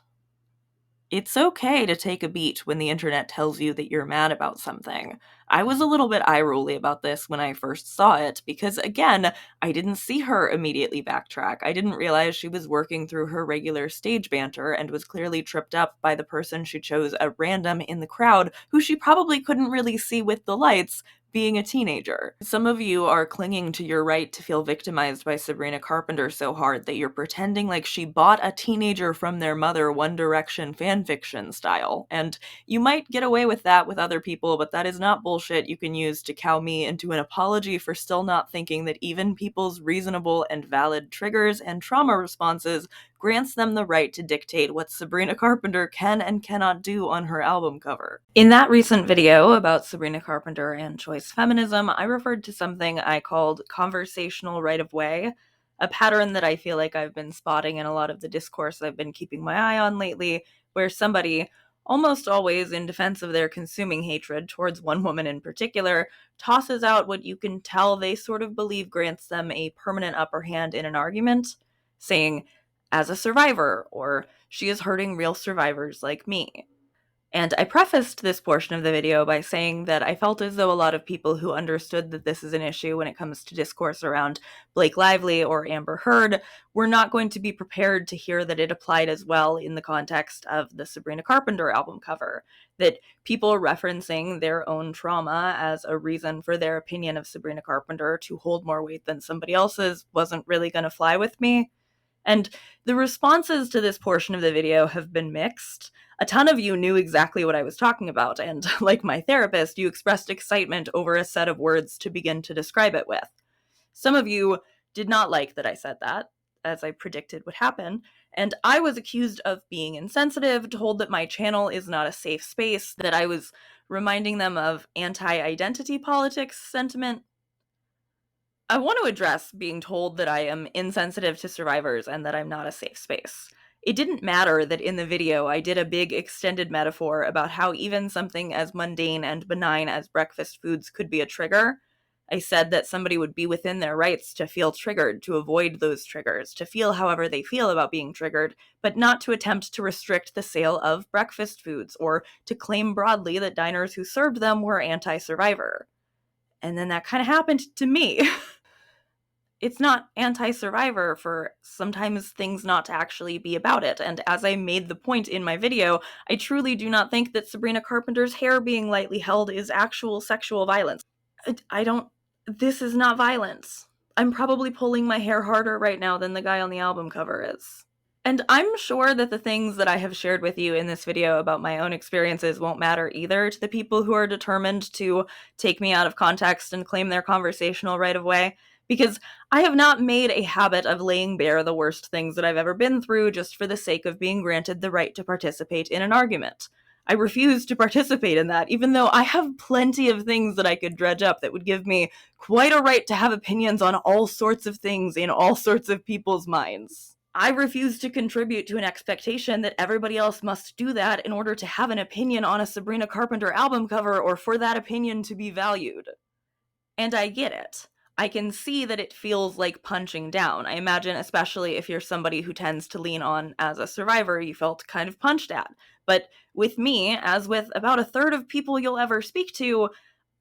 Speaker 1: It's okay to take a beat when the internet tells you that you're mad about something. I was a little bit eye-rolly about this when I first saw it, because again, I didn't see her immediately backtrack. I didn't realize she was working through her regular stage banter and was clearly tripped up by the person she chose at random in the crowd, who she probably couldn't really see with the lights, being a teenager. Some of you are clinging to your right to feel victimized by Sabrina Carpenter so hard that you're pretending like she bought a teenager from their mother One Direction fanfiction style. And you might get away with that with other people, but that is not bullshit you can use to cow me into an apology for still not thinking that even people's reasonable and valid triggers and trauma responses grants them the right to dictate what Sabrina Carpenter can and cannot do on her album cover. In that recent video about Sabrina Carpenter and choice feminism, I referred to something I called conversational right-of-way, a pattern that I feel like I've been spotting in a lot of the discourse I've been keeping my eye on lately, where somebody, almost always in defense of their consuming hatred towards one woman in particular, tosses out what you can tell they sort of believe grants them a permanent upper hand in an argument, saying, as a survivor, or she is hurting real survivors like me. And I prefaced this portion of the video by saying that I felt as though a lot of people who understood that this is an issue when it comes to discourse around Blake Lively or Amber Heard were not going to be prepared to hear that it applied as well in the context of the Sabrina Carpenter album cover. That people referencing their own trauma as a reason for their opinion of Sabrina Carpenter to hold more weight than somebody else's wasn't really going to fly with me. And the responses to this portion of the video have been mixed. A ton of you knew exactly what I was talking about, and like my therapist, you expressed excitement over a set of words to begin to describe it with. Some of you did not like that I said that, as I predicted would happen, and I was accused of being insensitive, told that my channel is not a safe space, that I was reminding them of anti-identity politics sentiment. I want to address being told that I am insensitive to survivors and that I'm not a safe space. It didn't matter that in the video I did a big extended metaphor about how even something as mundane and benign as breakfast foods could be a trigger. I said that somebody would be within their rights to feel triggered, to avoid those triggers, to feel however they feel about being triggered, but not to attempt to restrict the sale of breakfast foods or to claim broadly that diners who served them were anti-survivor. And then that kind of happened to me. It's not anti-survivor for sometimes things not to actually be about it. And as I made the point in my video, I truly do not think that Sabrina Carpenter's hair being lightly held is actual sexual violence. This is not violence. I'm probably pulling my hair harder right now than the guy on the album cover is. And I'm sure that the things that I have shared with you in this video about my own experiences won't matter either to the people who are determined to take me out of context and claim their conversational right of way. Because I have not made a habit of laying bare the worst things that I've ever been through just for the sake of being granted the right to participate in an argument. I refuse to participate in that, even though I have plenty of things that I could dredge up that would give me quite a right to have opinions on all sorts of things in all sorts of people's minds. I refuse to contribute to an expectation that everybody else must do that in order to have an opinion on a Sabrina Carpenter album cover or for that opinion to be valued. And I get it. I can see that it feels like punching down. I imagine, especially if you're somebody who tends to lean on as a survivor, you felt kind of punched at. But with me, as with about a third of people you'll ever speak to,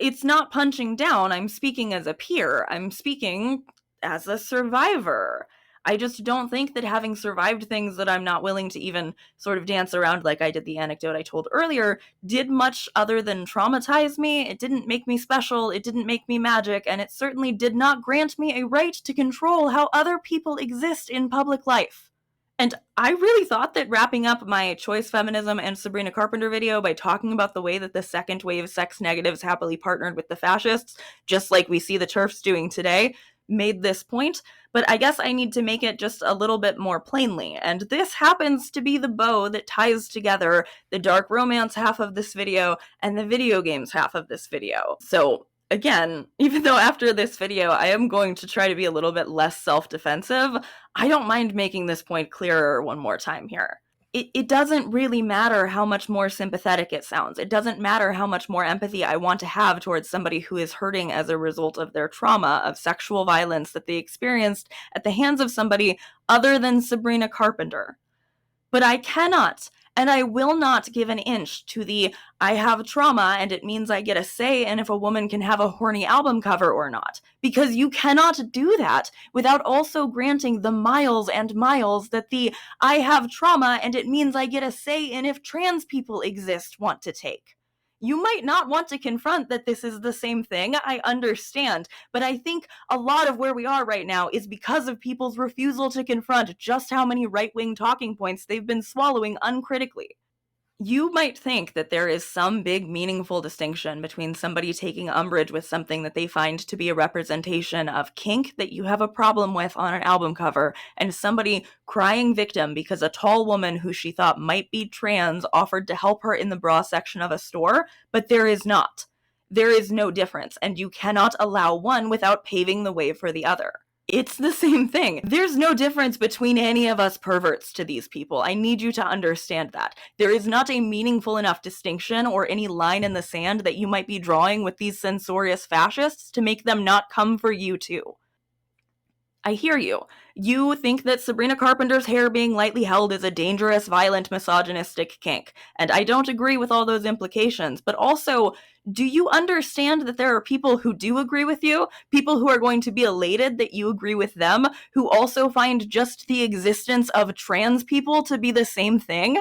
Speaker 1: it's not punching down. I'm speaking as a peer. I'm speaking as a survivor. I just don't think that having survived things that I'm not willing to even sort of dance around like I did the anecdote I told earlier did much other than traumatize me. It didn't make me special, it didn't make me magic, and it certainly did not grant me a right to control how other people exist in public life. And I really thought that wrapping up my choice feminism and Sabrina Carpenter video by talking about the way that the second wave sex negatives happily partnered with the fascists, just like we see the TERFs doing today, made this point, but I guess I need to make it just a little bit more plainly, and this happens to be the bow that ties together the dark romance half of this video and the video games half of this video. So again, even though after this video I am going to try to be a little bit less self-defensive, I don't mind making this point clearer one more time here. It doesn't really matter how much more sympathetic it sounds. It doesn't matter how much more empathy I want to have towards somebody who is hurting as a result of their trauma of sexual violence that they experienced at the hands of somebody other than Sabrina Carpenter. But I cannot, and I will not give an inch to the I have trauma and it means I get a say in if a woman can have a horny album cover or not. Because you cannot do that without also granting the miles and miles that the I have trauma and it means I get a say in if trans people exist want to take. You might not want to confront that this is the same thing, I understand, but I think a lot of where we are right now is because of people's refusal to confront just how many right-wing talking points they've been swallowing uncritically. You might think that there is some big meaningful distinction between somebody taking umbrage with something that they find to be a representation of kink that you have a problem with on an album cover, and somebody crying victim because a tall woman who she thought might be trans offered to help her in the bra section of a store, but there is not. There is no difference, and you cannot allow one without paving the way for the other. It's the same thing. There's no difference between any of us perverts to these people. I need you to understand that. There is not a meaningful enough distinction or any line in the sand that you might be drawing with these censorious fascists to make them not come for you too. I hear you. You think that Sabrina Carpenter's hair being lightly held is a dangerous, violent, misogynistic kink, and I don't agree with all those implications, but also, do you understand that there are people who do agree with you, people who are going to be elated that you agree with them, who also find just the existence of trans people to be the same thing?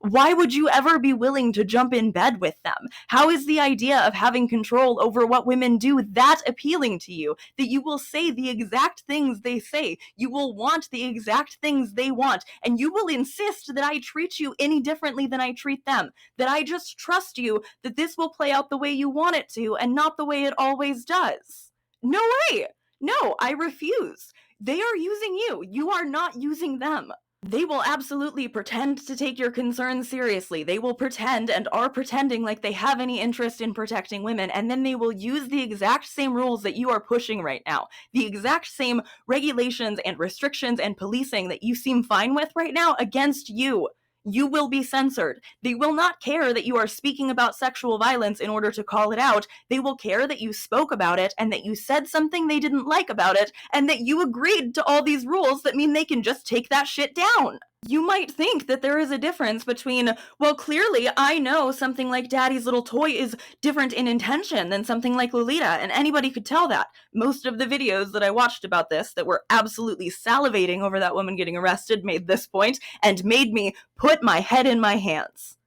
Speaker 1: Why would you ever be willing to jump in bed with them? How is the idea of having control over what women do that appealing to you, that you will say the exact things they say, you will want the exact things they want, and you will insist that I treat you any differently than I treat them, that I just trust you that this will play out the way you want it to and not the way it always does? No way! No, I refuse. They are using you. You are not using them. They will absolutely pretend to take your concerns seriously. They will pretend and are pretending like they have any interest in protecting women, and then they will use the exact same rules that you are pushing right now, the exact same regulations and restrictions and policing that you seem fine with right now against you. You will be censored. They will not care that you are speaking about sexual violence in order to call it out. They will care that you spoke about it and that you said something they didn't like about it and that you agreed to all these rules that mean they can just take that shit down. You might think that there is a difference between, well, clearly I know something like Daddy's Little Toy is different in intention than something like Lolita, and anybody could tell that. Most of the videos that I watched about this that were absolutely salivating over that woman getting arrested made this point and made me put my head in my hands.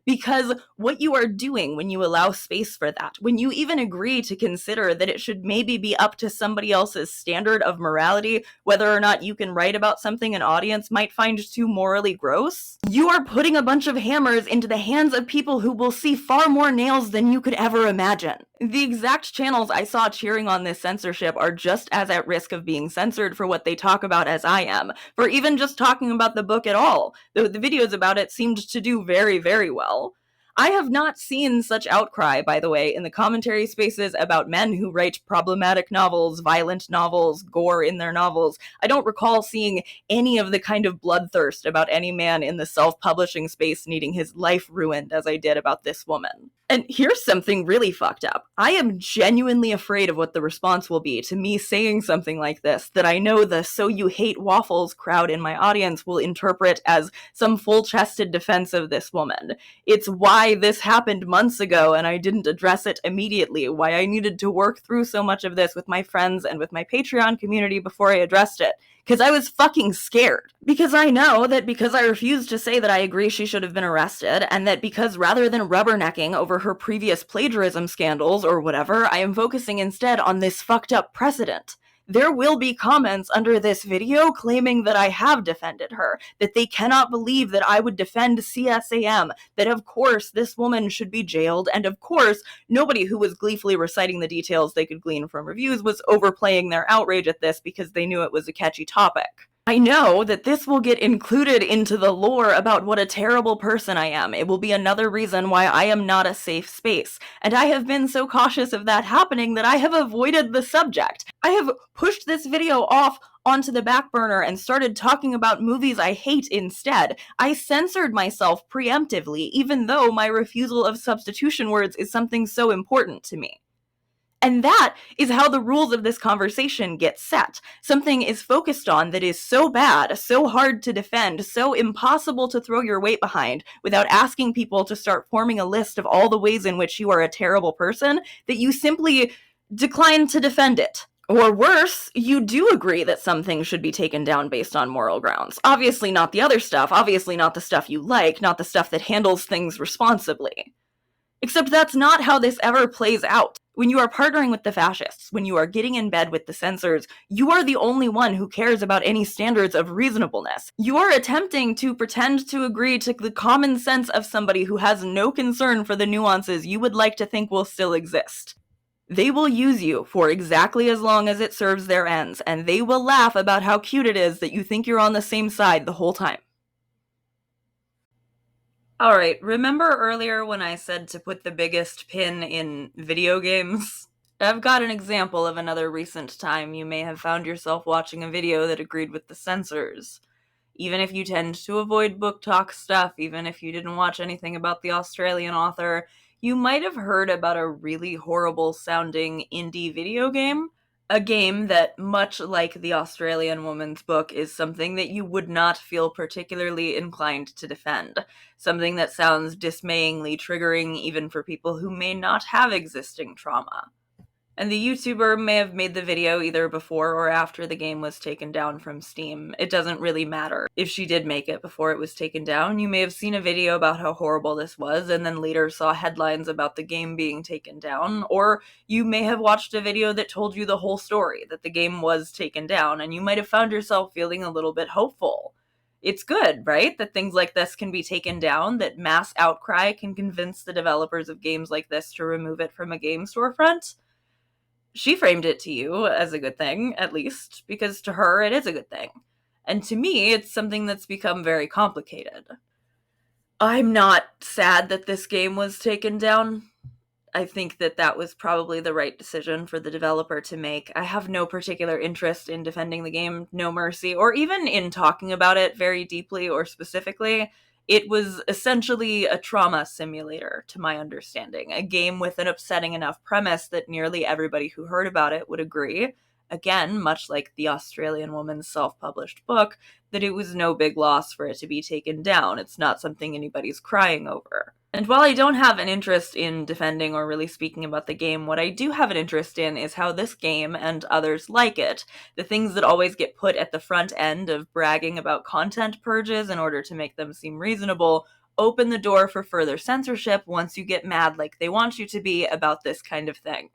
Speaker 1: Because what you are doing when you allow space for that, when you even agree to consider that it should maybe be up to somebody else's standard of morality, whether or not you can write about something an audience might find too morally gross, you are putting a bunch of hammers into the hands of people who will see far more nails than you could ever imagine. The exact channels I saw cheering on this censorship are just as at risk of being censored for what they talk about as I am, for even just talking about the book at all, though the videos about it seemed to do very, very well. I have not seen such outcry, by the way, in the commentary spaces about men who write problematic novels, violent novels, gore in their novels. I don't recall seeing any of the kind of bloodthirst about any man in the self-publishing space needing his life ruined as I did about this woman. And here's something really fucked up. I am genuinely afraid of what the response will be to me saying something like this that I know the "so you hate waffles" crowd in my audience will interpret as some full-chested defense of this woman. It's why this happened months ago and I didn't address it immediately, why I needed to work through so much of this with my friends and with my Patreon community before I addressed it. Because I was fucking scared. Because I know that because I refused to say that I agree she should have been arrested, and that because rather than rubbernecking over her previous plagiarism scandals or whatever, I am focusing instead on this fucked up precedent. There will be comments under this video claiming that I have defended her, that they cannot believe that I would defend CSAM, that of course this woman should be jailed, and of course nobody who was gleefully reciting the details they could glean from reviews was overplaying their outrage at this because they knew it was a catchy topic. I know that this will get included into the lore about what a terrible person I am. It will be another reason why I am not a safe space. And I have been so cautious of that happening that I have avoided the subject. I have pushed this video off onto the back burner and started talking about movies I hate instead. I censored myself preemptively, even though my refusal of substitution words is something so important to me. And that is how the rules of this conversation get set. Something is focused on that is so bad, so hard to defend, so impossible to throw your weight behind without asking people to start forming a list of all the ways in which you are a terrible person, that you simply decline to defend it. Or worse, you do agree that some things should be taken down based on moral grounds. Obviously not the other stuff, obviously not the stuff you like, not the stuff that handles things responsibly. Except that's not how this ever plays out. When you are partnering with the fascists, when you are getting in bed with the censors, you are the only one who cares about any standards of reasonableness. You are attempting to pretend to agree to the common sense of somebody who has no concern for the nuances you would like to think will still exist. They will use you for exactly as long as it serves their ends, and they will laugh about how cute it is that you think you're on the same side the whole time. Alright, remember earlier when I said to put the biggest pin in video games? I've got an example of another recent time you may have found yourself watching a video that agreed with the censors. Even if you tend to avoid book talk stuff, even if you didn't watch anything about the Australian author, you might have heard about a really horrible sounding indie video game. A game that, much like the Australian woman's book, is something that you would not feel particularly inclined to defend. Something that sounds dismayingly triggering even for people who may not have existing trauma. And the YouTuber may have made the video either before or after the game was taken down from Steam. It doesn't really matter. If she did make it before it was taken down, you may have seen a video about how horrible this was and then later saw headlines about the game being taken down, or you may have watched a video that told you the whole story, that the game was taken down, and you might have found yourself feeling a little bit hopeful. It's good, right? That things like this can be taken down, that mass outcry can convince the developers of games like this to remove it from a game storefront. She framed it to you as a good thing, at least, because to her it is a good thing. And to me, it's something that's become very complicated. I'm not sad that this game was taken down. I think that that was probably the right decision for the developer to make. I have no particular interest in defending the game No Mercy, or even in talking about it very deeply or specifically. It was essentially a trauma simulator, to my understanding, a game with an upsetting enough premise that nearly everybody who heard about it would agree, again, much like the Australian woman's self-published book, that it was no big loss for it to be taken down. It's not something anybody's crying over. And while I don't have an interest in defending or really speaking about the game, what I do have an interest in is how this game and others like it, the things that always get put at the front end of bragging about content purges in order to make them seem reasonable, open the door for further censorship once you get mad like they want you to be about this kind of thing.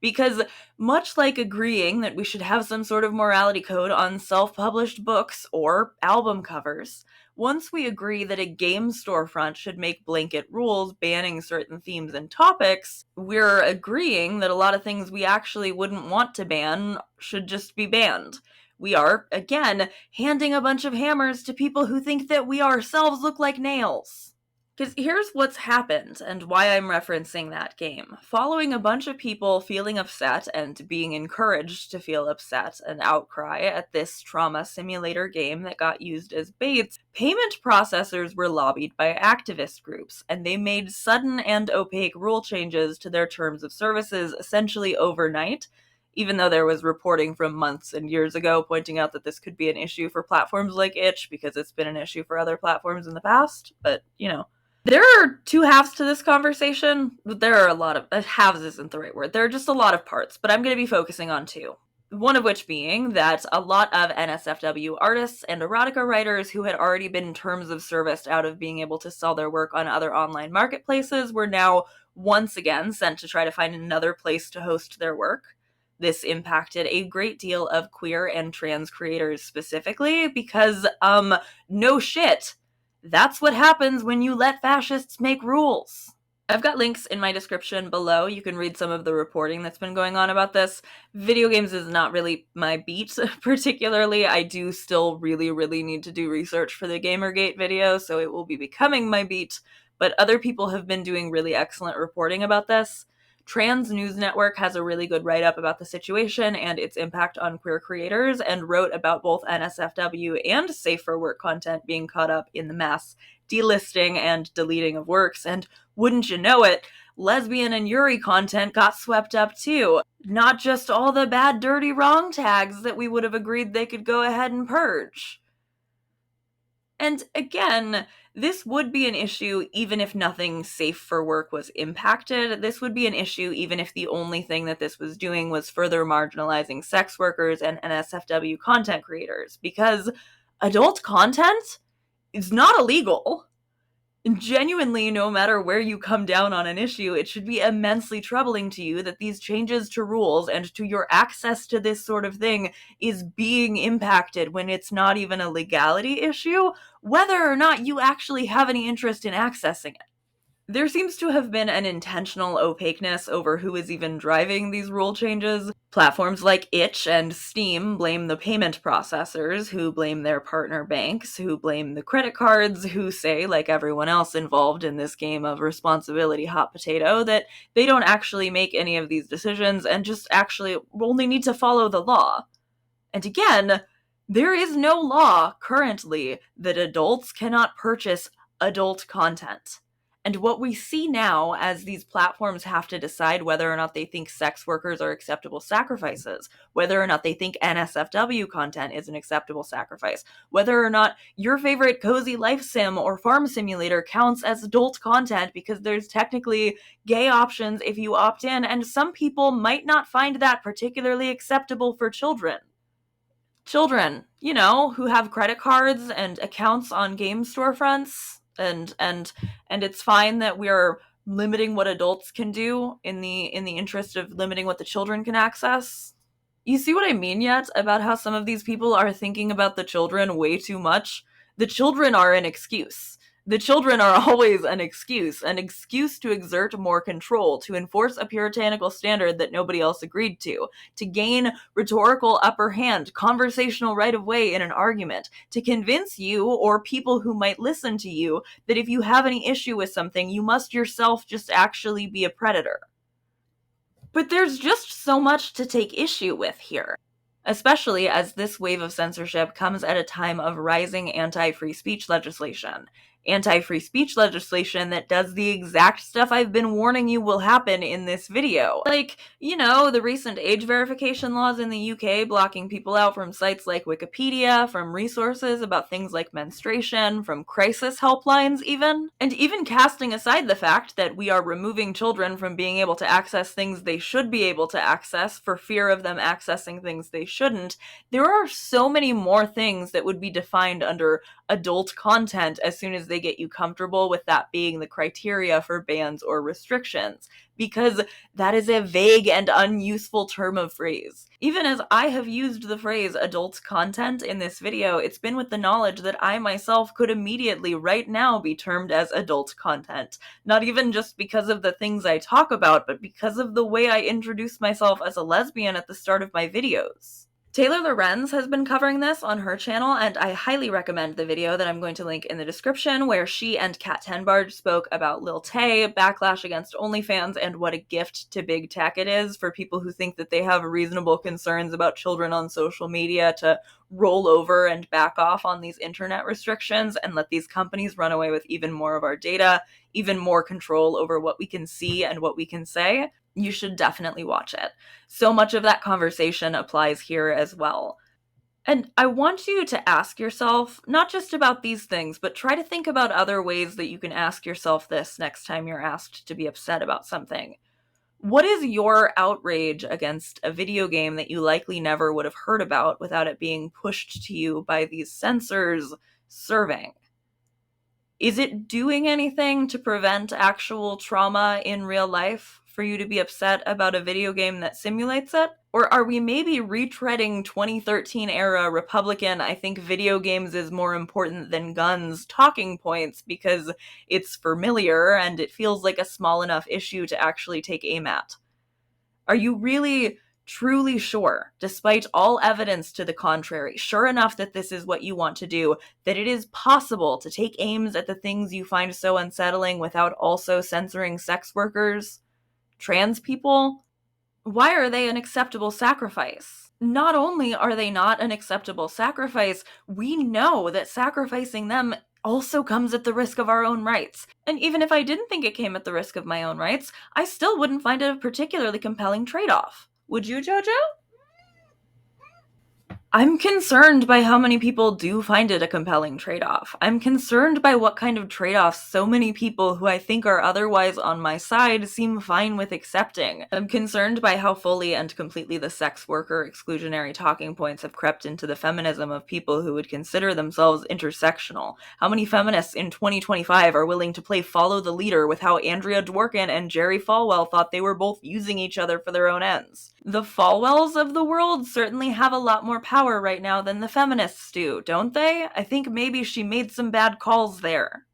Speaker 1: Because much like agreeing that we should have some sort of morality code on self-published books or album covers, once we agree that a game storefront should make blanket rules banning certain themes and topics, we're agreeing that a lot of things we actually wouldn't want to ban should just be banned. We are, again, handing a bunch of hammers to people who think that we ourselves look like nails. Because here's what's happened, and why I'm referencing that game. Following a bunch of people feeling upset and being encouraged to feel upset and outcry at this trauma simulator game that got used as bait, payment processors were lobbied by activist groups, and they made sudden and opaque rule changes to their terms of services essentially overnight, even though there was reporting from months and years ago pointing out that this could be an issue for platforms like itch because it's been an issue for other platforms in the past, but, there are two halves to this conversation. There are a lot of halves isn't the right word. There are just a lot of parts, but I'm going to be focusing on two. One of which being that a lot of NSFW artists and erotica writers who had already been terms of service out of being able to sell their work on other online marketplaces were now once again sent to try to find another place to host their work. This impacted a great deal of queer and trans creators specifically because, no shit. That's what happens when you let fascists make rules. I've got links in my description below. You can read some of the reporting that's been going on about this. Video games is not really my beat, particularly. I do still really, really need to do research for the Gamergate video, so it will be becoming my beat, but other people have been doing really excellent reporting about this. Trans News Network has a really good write-up about the situation and its impact on queer creators, and wrote about both NSFW and safe for work content being caught up in the mass delisting and deleting of works, and wouldn't you know it, lesbian and Yuri content got swept up too. Not just all the bad, dirty, wrong tags that we would have agreed they could go ahead and purge. And again, this would be an issue even if nothing safe for work was impacted. This would be an issue even if the only thing that this was doing was further marginalizing sex workers and NSFW content creators, because adult content is not illegal. And genuinely, no matter where you come down on an issue, it should be immensely troubling to you that these changes to rules and to your access to this sort of thing is being impacted when it's not even a legality issue, whether or not you actually have any interest in accessing it. There seems to have been an intentional opaqueness over who is even driving these rule changes. Platforms like itch and Steam blame the payment processors, who blame their partner banks, who blame the credit cards, who say, like everyone else involved in this game of responsibility hot potato, that they don't actually make any of these decisions and just actually only need to follow the law. And again, there is no law currently that adults cannot purchase adult content. And what we see now as these platforms have to decide whether or not they think sex workers are acceptable sacrifices, whether or not they think NSFW content is an acceptable sacrifice, whether or not your favorite cozy life sim or farm simulator counts as adult content because there's technically gay options if you opt in, and some people might not find that particularly acceptable for children. Children, who have credit cards and accounts on game storefronts, and it's fine that we're limiting what adults can do in the interest of limiting what the children can access. You see what I mean yet about how some of these people are thinking about the children way too much? The children are an excuse. The children are always an excuse to exert more control, to enforce a puritanical standard that nobody else agreed to gain rhetorical upper hand, conversational right of way in an argument, to convince you or people who might listen to you that if you have any issue with something, you must yourself just actually be a predator. But there's just so much to take issue with here, especially as this wave of censorship comes at a time of rising anti-free speech legislation. Anti-free speech legislation that does the exact stuff I've been warning you will happen in this video. Like, the recent age verification laws in the UK blocking people out from sites like Wikipedia, from resources about things like menstruation, from crisis helplines even. And even casting aside the fact that we are removing children from being able to access things they should be able to access for fear of them accessing things they shouldn't, there are so many more things that would be defined under adult content as soon as they get you comfortable with that being the criteria for bans or restrictions, because that is a vague and unuseful term of phrase. Even as I have used the phrase adult content in this video, it's been with the knowledge that I myself could immediately right now be termed as adult content. Not even just because of the things I talk about, but because of the way I introduce myself as a lesbian at the start of my videos. Taylor Lorenz has been covering this on her channel, and I highly recommend the video that I'm going to link in the description, where she and Kat Tenbarge spoke about Lil Tay, backlash against OnlyFans, and what a gift to big tech it is for people who think that they have reasonable concerns about children on social media to roll over and back off on these internet restrictions and let these companies run away with even more of our data, even more control over what we can see and what we can say. You should definitely watch it. So much of that conversation applies here as well. And I want you to ask yourself, not just about these things, but try to think about other ways that you can ask yourself this next time you're asked to be upset about something. What is your outrage against a video game that you likely never would have heard about without it being pushed to you by these censors serving? Is it doing anything to prevent actual trauma in real life for you to be upset about a video game that simulates it? Or are we maybe retreading 2013 era Republican, I think video games is more important than guns talking points because it's familiar and it feels like a small enough issue to actually take aim at? Are you really truly sure, despite all evidence to the contrary, sure enough that this is what you want to do, that it is possible to take aims at the things you find so unsettling without also censoring sex workers, trans people? Why are they an acceptable sacrifice? Not only are they not an acceptable sacrifice, we know that sacrificing them also comes at the risk of our own rights. And even if I didn't think it came at the risk of my own rights, I still wouldn't find it a particularly compelling trade-off. Would you, Jojo? I'm concerned by how many people do find it a compelling trade-off. I'm concerned by what kind of trade-offs so many people who I think are otherwise on my side seem fine with accepting. I'm concerned by how fully and completely the sex worker exclusionary talking points have crept into the feminism of people who would consider themselves intersectional. How many feminists in 2025 are willing to play follow the leader with how Andrea Dworkin and Jerry Falwell thought they were both using each other for their own ends? The Falwells of the world certainly have a lot more power right now than the feminists do, don't they? I think maybe she made some bad calls there.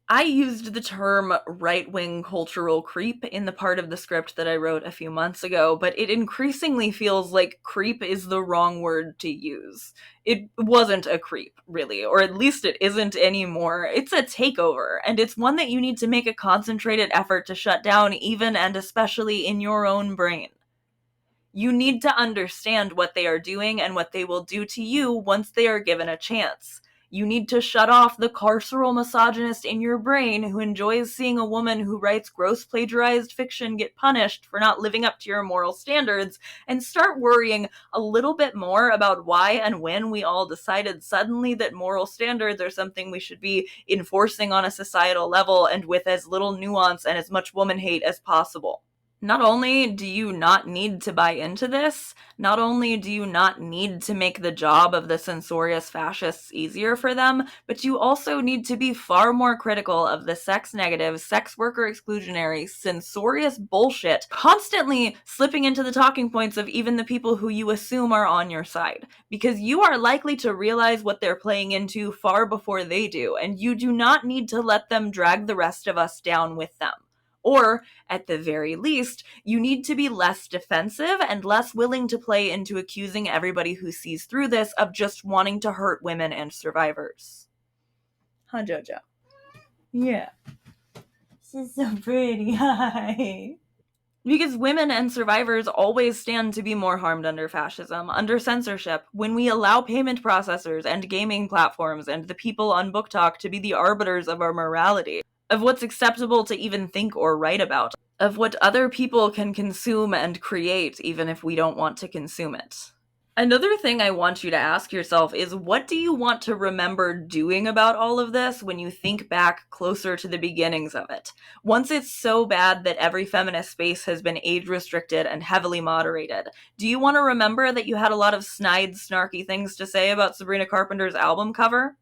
Speaker 1: I used the term right-wing cultural creep in the part of the script that I wrote a few months ago, but it increasingly feels like creep is the wrong word to use. It wasn't a creep, really, or at least it isn't anymore. It's a takeover, and it's one that you need to make a concentrated effort to shut down, even and especially in your own brain. You need to understand what they are doing and what they will do to you once they are given a chance. You need to shut off the carceral misogynist in your brain who enjoys seeing a woman who writes gross plagiarized fiction get punished for not living up to your moral standards, and start worrying a little bit more about why and when we all decided suddenly that moral standards are something we should be enforcing on a societal level and with as little nuance and as much woman hate as possible. Not only do you not need to buy into this, not only do you not need to make the job of the censorious fascists easier for them, but you also need to be far more critical of the sex-negative, sex worker exclusionary, censorious bullshit constantly slipping into the talking points of even the people who you assume are on your side, because you are likely to realize what they're playing into far before they do, and you do not need to let them drag the rest of us down with them. Or, at the very least, you need to be less defensive and less willing to play into accusing everybody who sees through this of just wanting to hurt women and survivors. Huh, Jojo? Yeah. She's so pretty. Hi. Because women and survivors always stand to be more harmed under fascism, under censorship, when we allow payment processors and gaming platforms and the people on Book Talk to be the arbiters of our morality, of what's acceptable to even think or write about, of what other people can consume and create even if we don't want to consume it. Another thing I want you to ask yourself is, what do you want to remember doing about all of this when you think back closer to the beginnings of it? Once it's so bad that every feminist space has been age-restricted and heavily moderated, do you want to remember that you had a lot of snide, snarky things to say about Sabrina Carpenter's album cover?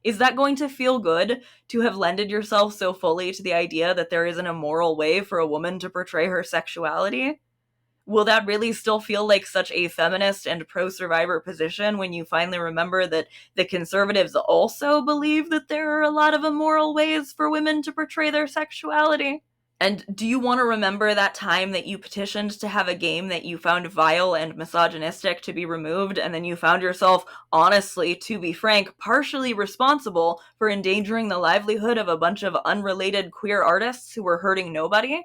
Speaker 1: Is that going to feel good, to have lended yourself so fully to the idea that there isn't a moral way for a woman to portray her sexuality? Will that really still feel like such a feminist and pro-survivor position when you finally remember that the conservatives also believe that there are a lot of immoral ways for women to portray their sexuality? And do you want to remember that time that you petitioned to have a game that you found vile and misogynistic to be removed, and then you found yourself, honestly, to be frank, partially responsible for endangering the livelihood of a bunch of unrelated queer artists who were hurting nobody?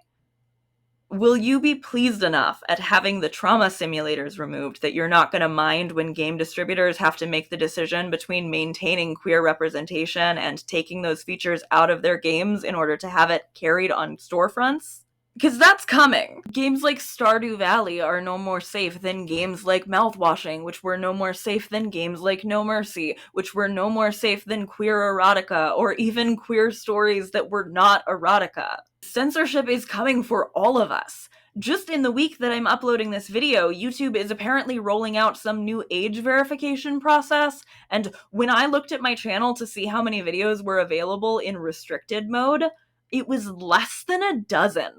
Speaker 1: Will you be pleased enough at having the trauma simulators removed that you're not going to mind when game distributors have to make the decision between maintaining queer representation and taking those features out of their games in order to have it carried on storefronts? Because that's coming. Games like Stardew Valley are no more safe than games like Mouthwashing, which were no more safe than games like No Mercy, which were no more safe than queer erotica, or even queer stories that were not erotica. Censorship is coming for all of us. Just in the week that I'm uploading this video, YouTube is apparently rolling out some new age verification process, and when I looked at my channel to see how many videos were available in restricted mode, it was less than a dozen.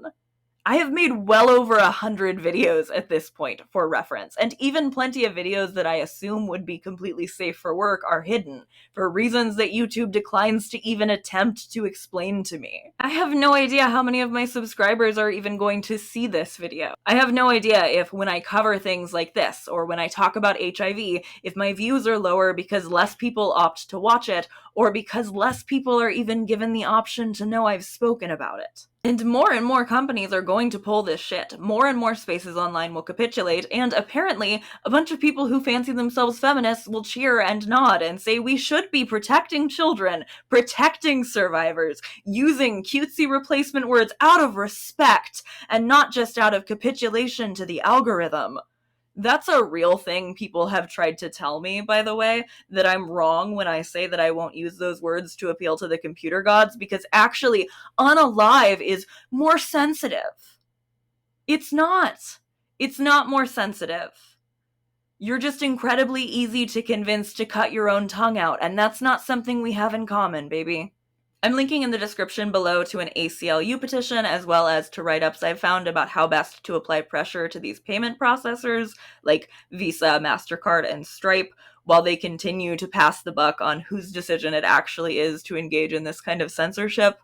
Speaker 1: I have made well over 100 videos at this point, for reference, and even plenty of videos that I assume would be completely safe for work are hidden, for reasons that YouTube declines to even attempt to explain to me. I have no idea how many of my subscribers are even going to see this video. I have no idea if when I cover things like this, or when I talk about HIV, if my views are lower because less people opt to watch it, or because less people are even given the option to know I've spoken about it. And more companies are going to pull this shit. More and more spaces online will capitulate, and apparently, a bunch of people who fancy themselves feminists will cheer and nod and say we should be protecting children, protecting survivors, using cutesy replacement words out of respect, and not just out of capitulation to the algorithm. That's a real thing people have tried to tell me, by the way, that I'm wrong when I say that I won't use those words to appeal to the computer gods, because actually, unalive is more sensitive. It's not. It's not more sensitive. You're just incredibly easy to convince to cut your own tongue out, and that's not something we have in common, baby. I'm linking in the description below to an ACLU petition, as well as to write-ups I've found about how best to apply pressure to these payment processors, like Visa, MasterCard, and Stripe, while they continue to pass the buck on whose decision it actually is to engage in this kind of censorship.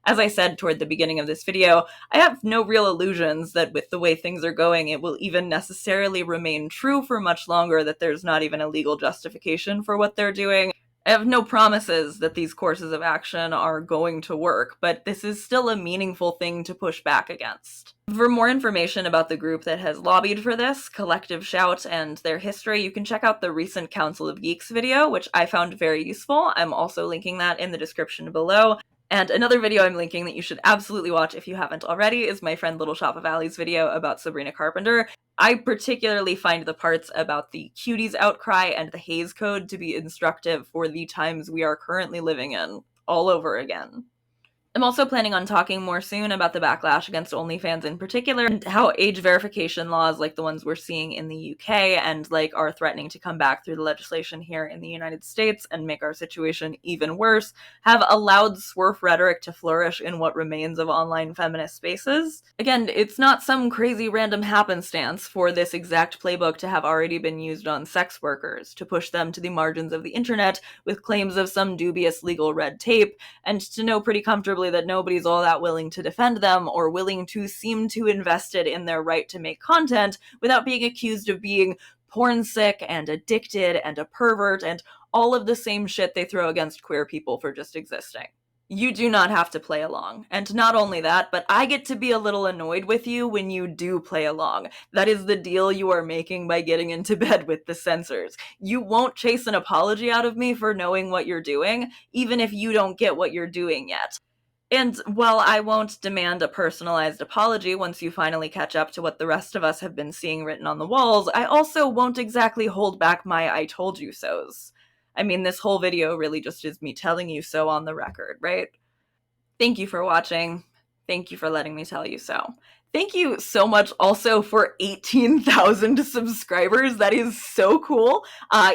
Speaker 1: As I said toward the beginning of this video, I have no real illusions that with the way things are going, it will even necessarily remain true for much longer that there's not even a legal justification for what they're doing. I have no promises that these courses of action are going to work, but this is still a meaningful thing to push back against. For more information about the group that has lobbied for this, Collective Shout, and their history, you can check out the recent Council of Geeks video, which I found very useful. I'm also linking that in the description below. And another video I'm linking that you should absolutely watch if you haven't already is my friend Little Shop of Alley's video about Sabrina Carpenter. I particularly find the parts about the cuties outcry and the Hays Code to be instructive for the times we are currently living in, all over again. I'm also planning on talking more soon about the backlash against OnlyFans in particular, and how age verification laws like the ones we're seeing in the UK and like are threatening to come back through the legislation here in the United States and make our situation even worse, have allowed swerf rhetoric to flourish in what remains of online feminist spaces. Again, it's not some crazy random happenstance for this exact playbook to have already been used on sex workers, to push them to the margins of the internet with claims of some dubious legal red tape, and to know pretty comfortably that nobody's all that willing to defend them or willing to seem too invested in their right to make content without being accused of being porn sick and addicted and a pervert and all of the same shit they throw against queer people for just existing. You do not have to play along. And not only that, but I get to be a little annoyed with you when you do play along. That is the deal you are making by getting into bed with the censors. You won't chase an apology out of me for knowing what you're doing, even if you don't get what you're doing yet. And while I won't demand a personalized apology once you finally catch up to what the rest of us have been seeing written on the walls, I also won't exactly hold back my I told you so's. I mean, this whole video really just is me telling you so on the record, right? Thank you for watching. Thank you for letting me tell you so. Thank you so much also for 18,000 subscribers. That is so cool.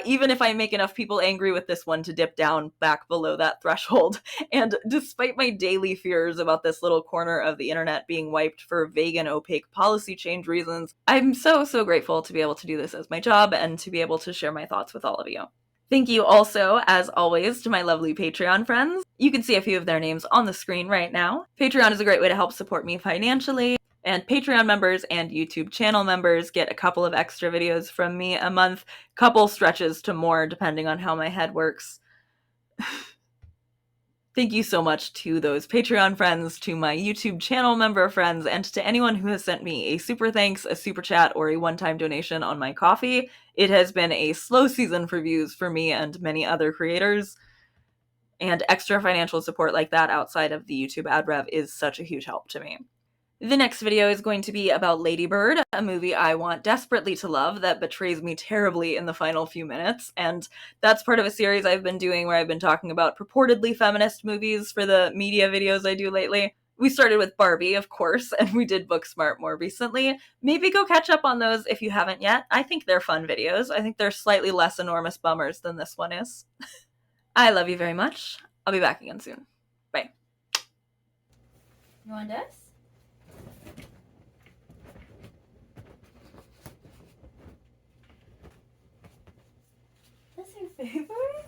Speaker 1: Even if I make enough people angry with this one to dip down back below that threshold. And despite my daily fears about this little corner of the internet being wiped for vague and opaque policy change reasons, I'm so grateful to be able to do this as my job and to be able to share my thoughts with all of you. Thank you also, as always, to my lovely Patreon friends. You can see a few of their names on the screen right now. Patreon is a great way to help support me financially, and Patreon members and YouTube channel members get a couple of extra videos from me a month, couple stretches to more depending on how my head works. Thank you so much to those Patreon friends, to my YouTube channel member friends, and to anyone who has sent me a super thanks, a super chat, or a one-time donation on my Ko-fi. It has been a slow season for views for me and many other creators, and extra financial support like that outside of the YouTube ad rev is such a huge help to me. The next video is going to be about Lady Bird, a movie I want desperately to love that betrays me terribly in the final few minutes, and that's part of a series I've been doing where I've been talking about purportedly feminist movies for the media videos I do lately. We started with Barbie, of course, and we did Booksmart more recently. Maybe go catch up on those if you haven't yet. I think they're fun videos. I think they're slightly less enormous bummers than this one is. I love you very much. I'll be back again soon. Bye. You want this? That's your favorite?